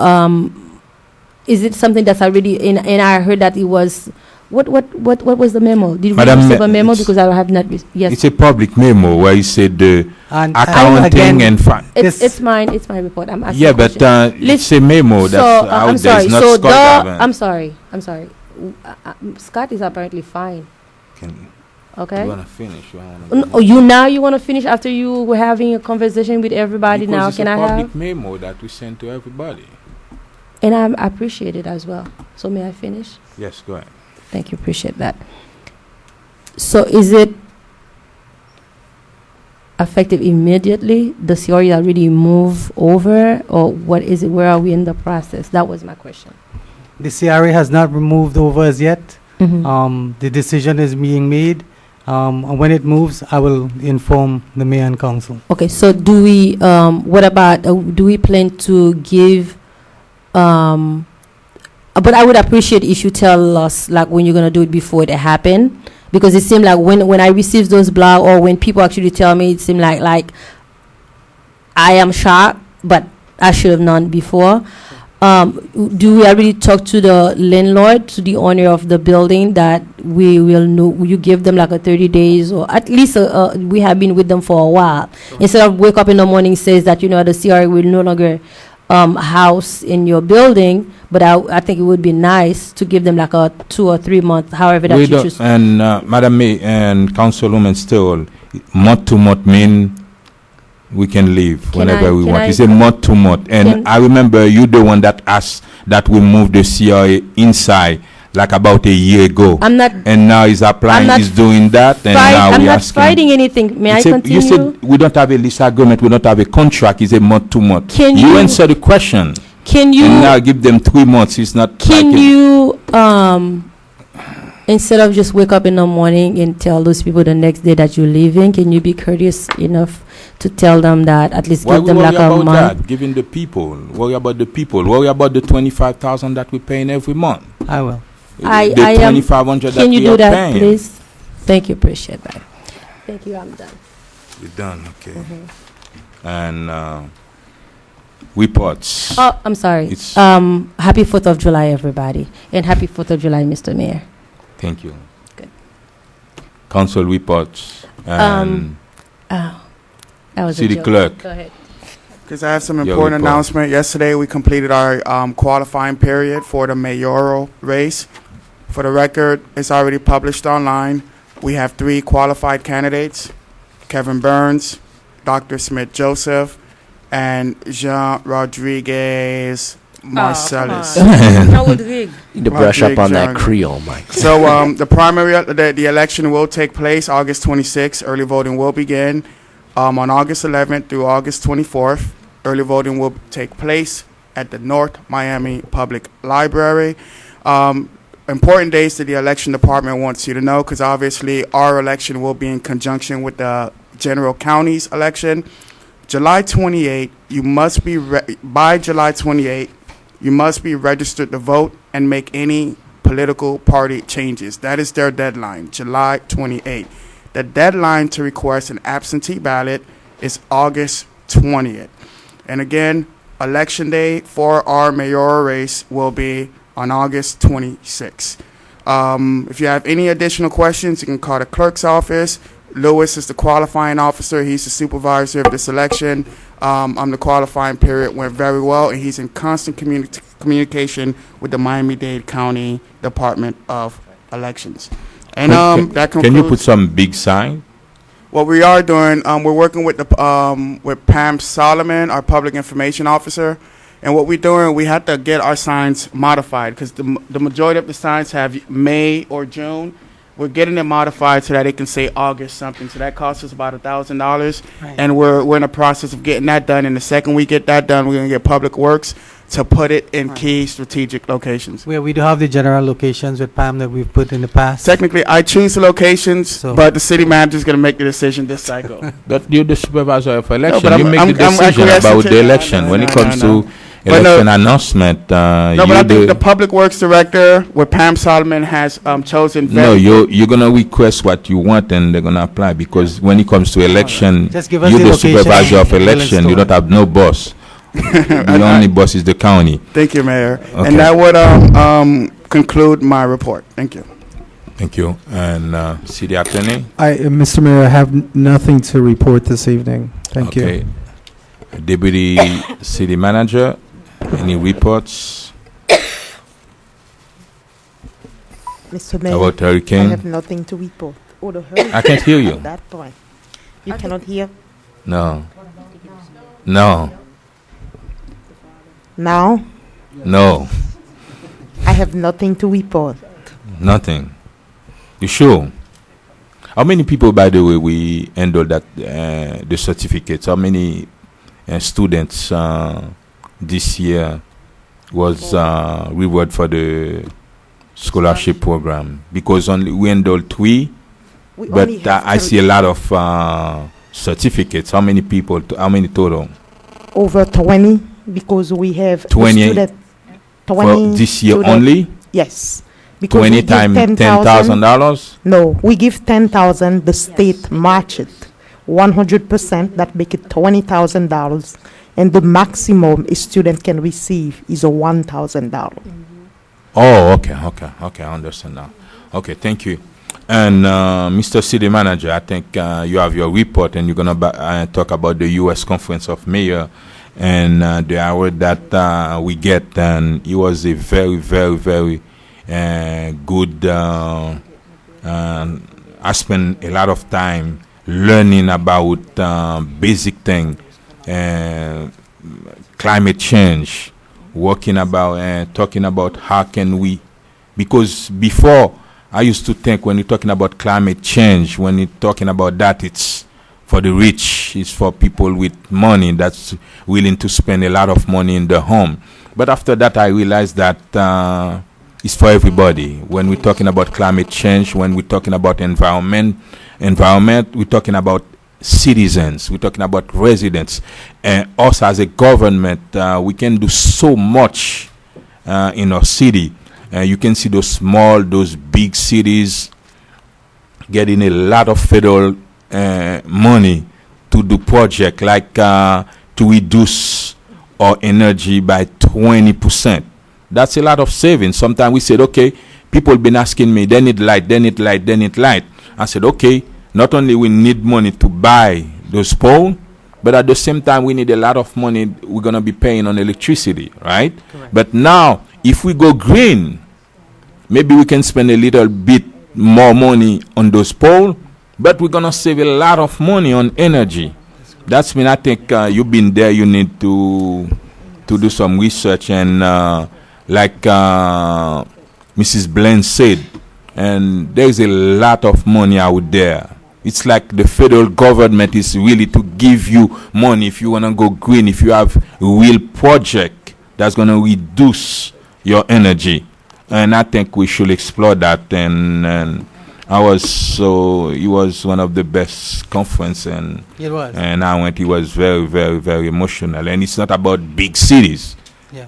is it something that's already in? And I heard that it was what was the memo? Did we Madam, receive a memo? Because I have not. Yes. It's a public memo where you said the And accounting and fine. It's mine. It's my report. I'm asking. Yeah, but it's a memo that's out I'm there. sorry. It's not So Scott Galvin. I'm sorry. Scott is apparently fine. Okay. You want to finish? You want to finish after you were having a conversation with everybody. Because now it's can a I public have? memo that we send to everybody. And I appreciate it as well. So may I finish? Yes, go ahead. Thank you. Appreciate that. So is it effective immediately? The CRE already move over, or what is it? Where are we in the process? That was my question. the CRA has not moved over as yet. Mhm. The decision is being made. And when it moves, I will inform the mayor and council. Okay, so do we, what about, do we plan to give, but I would appreciate if you tell us, like, when you're going to do it before it happen, because it seemed like when I receive those blogs, or when people actually tell me, it seemed like I am shocked, but I should have known before. Do we already talk to the landlord, to the owner of the building, that we will know, you give them like a 30 days, or at least we have been with them for a while. Instead of wake up in the morning says that, the CRA will no longer house in your building, but I think it would be nice to give them like a 2 or 3 month, however that you choose. And Madam May and Councilwoman Stoll, month to month mean we can leave whenever we want. It's a month to month. And I remember you the one that asked that we move the CRA inside like about a year ago. I'm not. And now he's applying, he's doing that. And now I'm we not asking. fighting anything. May I continue? You said we don't have a lease agreement, we don't have a contract. It's a month to month. Can you answer the question? Can you? And now give them 3 months. It's not. Can you instead of just wake up in the morning and tell those people the next day that you're leaving, can you be courteous enough to tell them that, at least give them like a month? That? Giving the people. Worry about the people. Worry about the 25,000 that we're paying every month. I will. I the am. 2,500 that Can you we do are that, paying. please? Thank you. Appreciate that. Thank you. I'm done. You're done. Okay. And reports. Oh, I'm sorry. It's Happy 4th of July, everybody, and happy 4th of July, Mr. Mayor. Thank you. Good. Council reports. And that was City a joke. Clerk. Go ahead. Because I have some Your important report. announcement. Yesterday, we completed our qualifying period for the mayoral race. For the record, it's already published online. We have 3 qualified candidates: Kevin Burns, Dr. Smith Joseph, and Jean Rodriguez Marcellus. You need to brush up on that Creole, Mike. So the primary, the election will take place August 26th. Early voting will begin. on August 11th through August 24th. Early voting will take place at the North Miami Public Library. Important dates that the election department wants you to know, because obviously our election will be in conjunction with the general county's election. July 28, you must be by July 28, you must be registered to vote and make any political party changes. That is their deadline, July 28. The deadline to request an absentee ballot is August 20th. And again, election day for our mayoral race will be on August 26th. If you have any additional questions, you can call the clerk's office. Lewis is the qualifying officer. He's the supervisor of this election. The qualifying period went very well, and he's in constant communication with the Miami-Dade County Department of Elections. And that concludes. Can you put some big sign? What we are doing, we're working with with Pam Solomon, our public information officer. And what we're doing, we have to get our signs modified, because the majority of the signs have May or June. We're getting it modified so that it can say August something. So that costs us about $1,000. Right. And we're in the process of getting that done. And the second we get that done, we're going to get Public Works to put it in key strategic locations. Where we do have the general locations with Pam that we've put in the past. Technically, I choose the locations, but the city manager is going to make the decision this cycle. But you're the supervisor of election. but you I'm make the decision about the election. When it comes to election announcement, no, but I think the Public Works Director, with Pam Solomon, has chosen. No, you're gonna request what you want, and they're gonna apply, because when it comes to election, Just give us you're the the location supervisor of in election. You don't have no boss. The only boss is the county. Thank you, Mayor. Okay. And that would conclude my report. Thank you. Thank you. And City Attorney. Mr. Mayor, I have nothing to report this evening. Thank you. Okay. Deputy City Manager, any reports Mr. Mayor, about hurricane? I have nothing to report. Oh, the hurricane. I can't hear you. At that point. You cannot hear? No. No. Now? No. I have nothing to report. Nothing. You sure? How many people, by the way, we handle that the certificates? How many students this year was reward for the scholarship program? Because only we handle 3, but I see a lot of certificates. How many people? How many total? Over 20, because we have 20 student, for 20 this year student- only? Yes. Because 20 we give times $10,000? No, we give 10,000. The state match it 100%. That make it $20,000, and the maximum a student can receive is a $1,000. Oh, okay. I understand now. Okay, thank you. And Mr. City Manager, I think you have your report, and you're gonna talk about the U.S. Conference of Mayor and the award that we get. And it was a very, very, very good. I spent a lot of time learning about basic thing, climate change, working about talking about how can we, because before I used to think when you're talking about climate change, when you're talking about that, it's for the rich, it's for people with money that's willing to spend a lot of money in the home. But after that, I realized that it's for everybody. When we're talking about climate change, when we're talking about environment, we're talking about citizens, we're talking about residents, and us as a government, we can do so much in our city. You can see those big cities getting a lot of federal money to do project like to reduce our energy by 20%. That's a lot of savings. Sometimes we said, okay, people been asking me, they need light. I said, okay, not only we need money to buy those poles, but at the same time we need a lot of money we're going to be paying on electricity, right? Correct. But now, if we go green, maybe we can spend a little bit more money on those poles, but we're going to save a lot of money on energy. That's when I think you've been there, you need to do some research, and like Mrs. Blaine said, and there's a lot of money out there It's like the federal government is really to give you money if you want to go green, if you have a real project that's going to reduce your energy. And I think we should explore that. And it was one of the best conference, and It was. and I went. It was very, very, very emotional. And it's not about big cities. Yeah.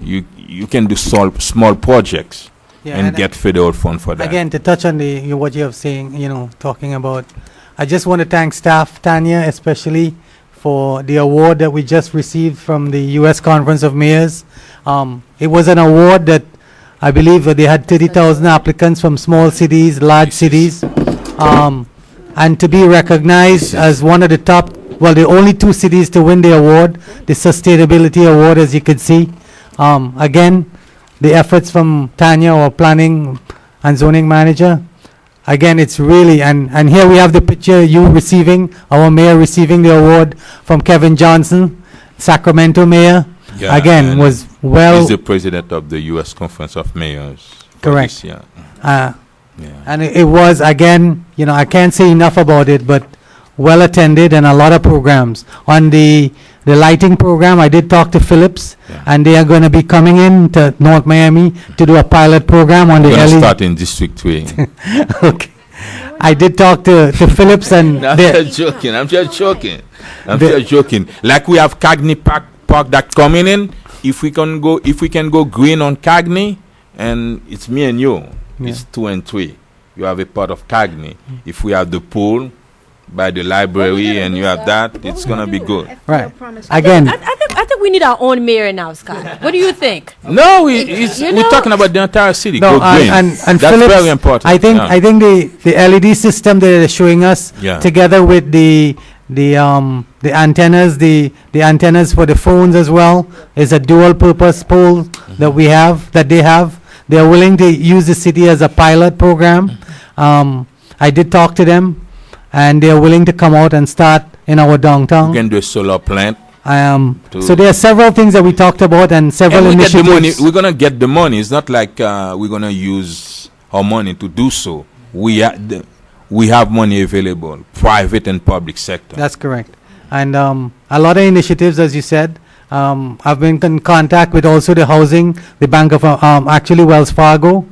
You can do small projects. Yeah, And get federal fund for that. Again, to touch on what you have saying, talking about, I just want to thank staff, Tanya, especially for the award that we just received from the U.S. Conference of Mayors. It was an award that I believe that they had 30,000 applicants from small cities, large cities, and to be recognized as one of the top, the only 2 cities to win the award, the Sustainability Award, as you can see. Again, the efforts from Tanya, our planning and zoning manager. Again, it's really, and here we have the picture, our mayor receiving the award from Kevin Johnson, Sacramento mayor. Yeah, Again, was he's the president of the U.S. Conference of Mayors. Correct. Yeah. And it was, again, I can't say enough about it, but well attended and a lot of programs. On the lighting program, I did talk to Philips, and they are going to be coming in to North Miami to do a pilot program on the We're LED. gonna start in District 3. Okay. I did talk to Philips and I'm just joking. I'm just joking. Like we have Cagney Park that coming in. If we can go green on Cagney, and it's me and you, it's 2 and 3. You have a part of Cagney. If we have the pool by the library and you have that, it's gonna be good. Right. Again. I think we need our own mayor now, Scott. What do you think? No, we're talking about the entire city. No, go green. and That's Philips, very important. I think the LED system that they're showing us, together with the antennas, the antennas for the phones as well, is a dual purpose pole that they have. They're willing to use the city as a pilot program. I did talk to them, and they're willing to come out and start in our downtown. You can do a solar plant. So there are several things that we talked about and several And initiatives. we're gonna get the money. It's not like we're gonna use our money to do so. We have money available, private and public sector. That's correct. And a lot of initiatives, as you said. I've been in contact with also the housing, the Bank of, actually Wells Fargo.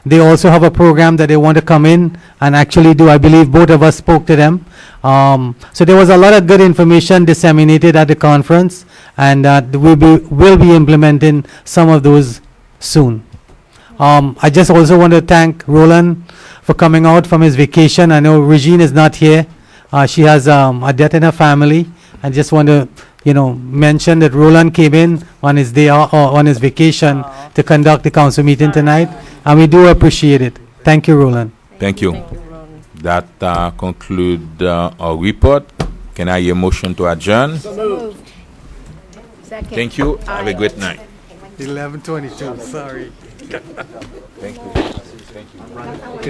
They also have a program that they want to come in and actually do. I believe both of us spoke to them. So there was a lot of good information disseminated at the conference, and we'll be implementing some of those soon. I just also want to thank Roland for coming out from his vacation. I know Regine is not here. She has a death in her family. I just want to mention that Roland came in on his day or on his vacation to conduct the council meeting tonight, and we do appreciate it. Thank you, Roland. Thank you. That conclude our report. Can I hear a motion to adjourn? So moved. Second. Thank you. Have a great night. 11:22. Sorry. Thank you. Thank you.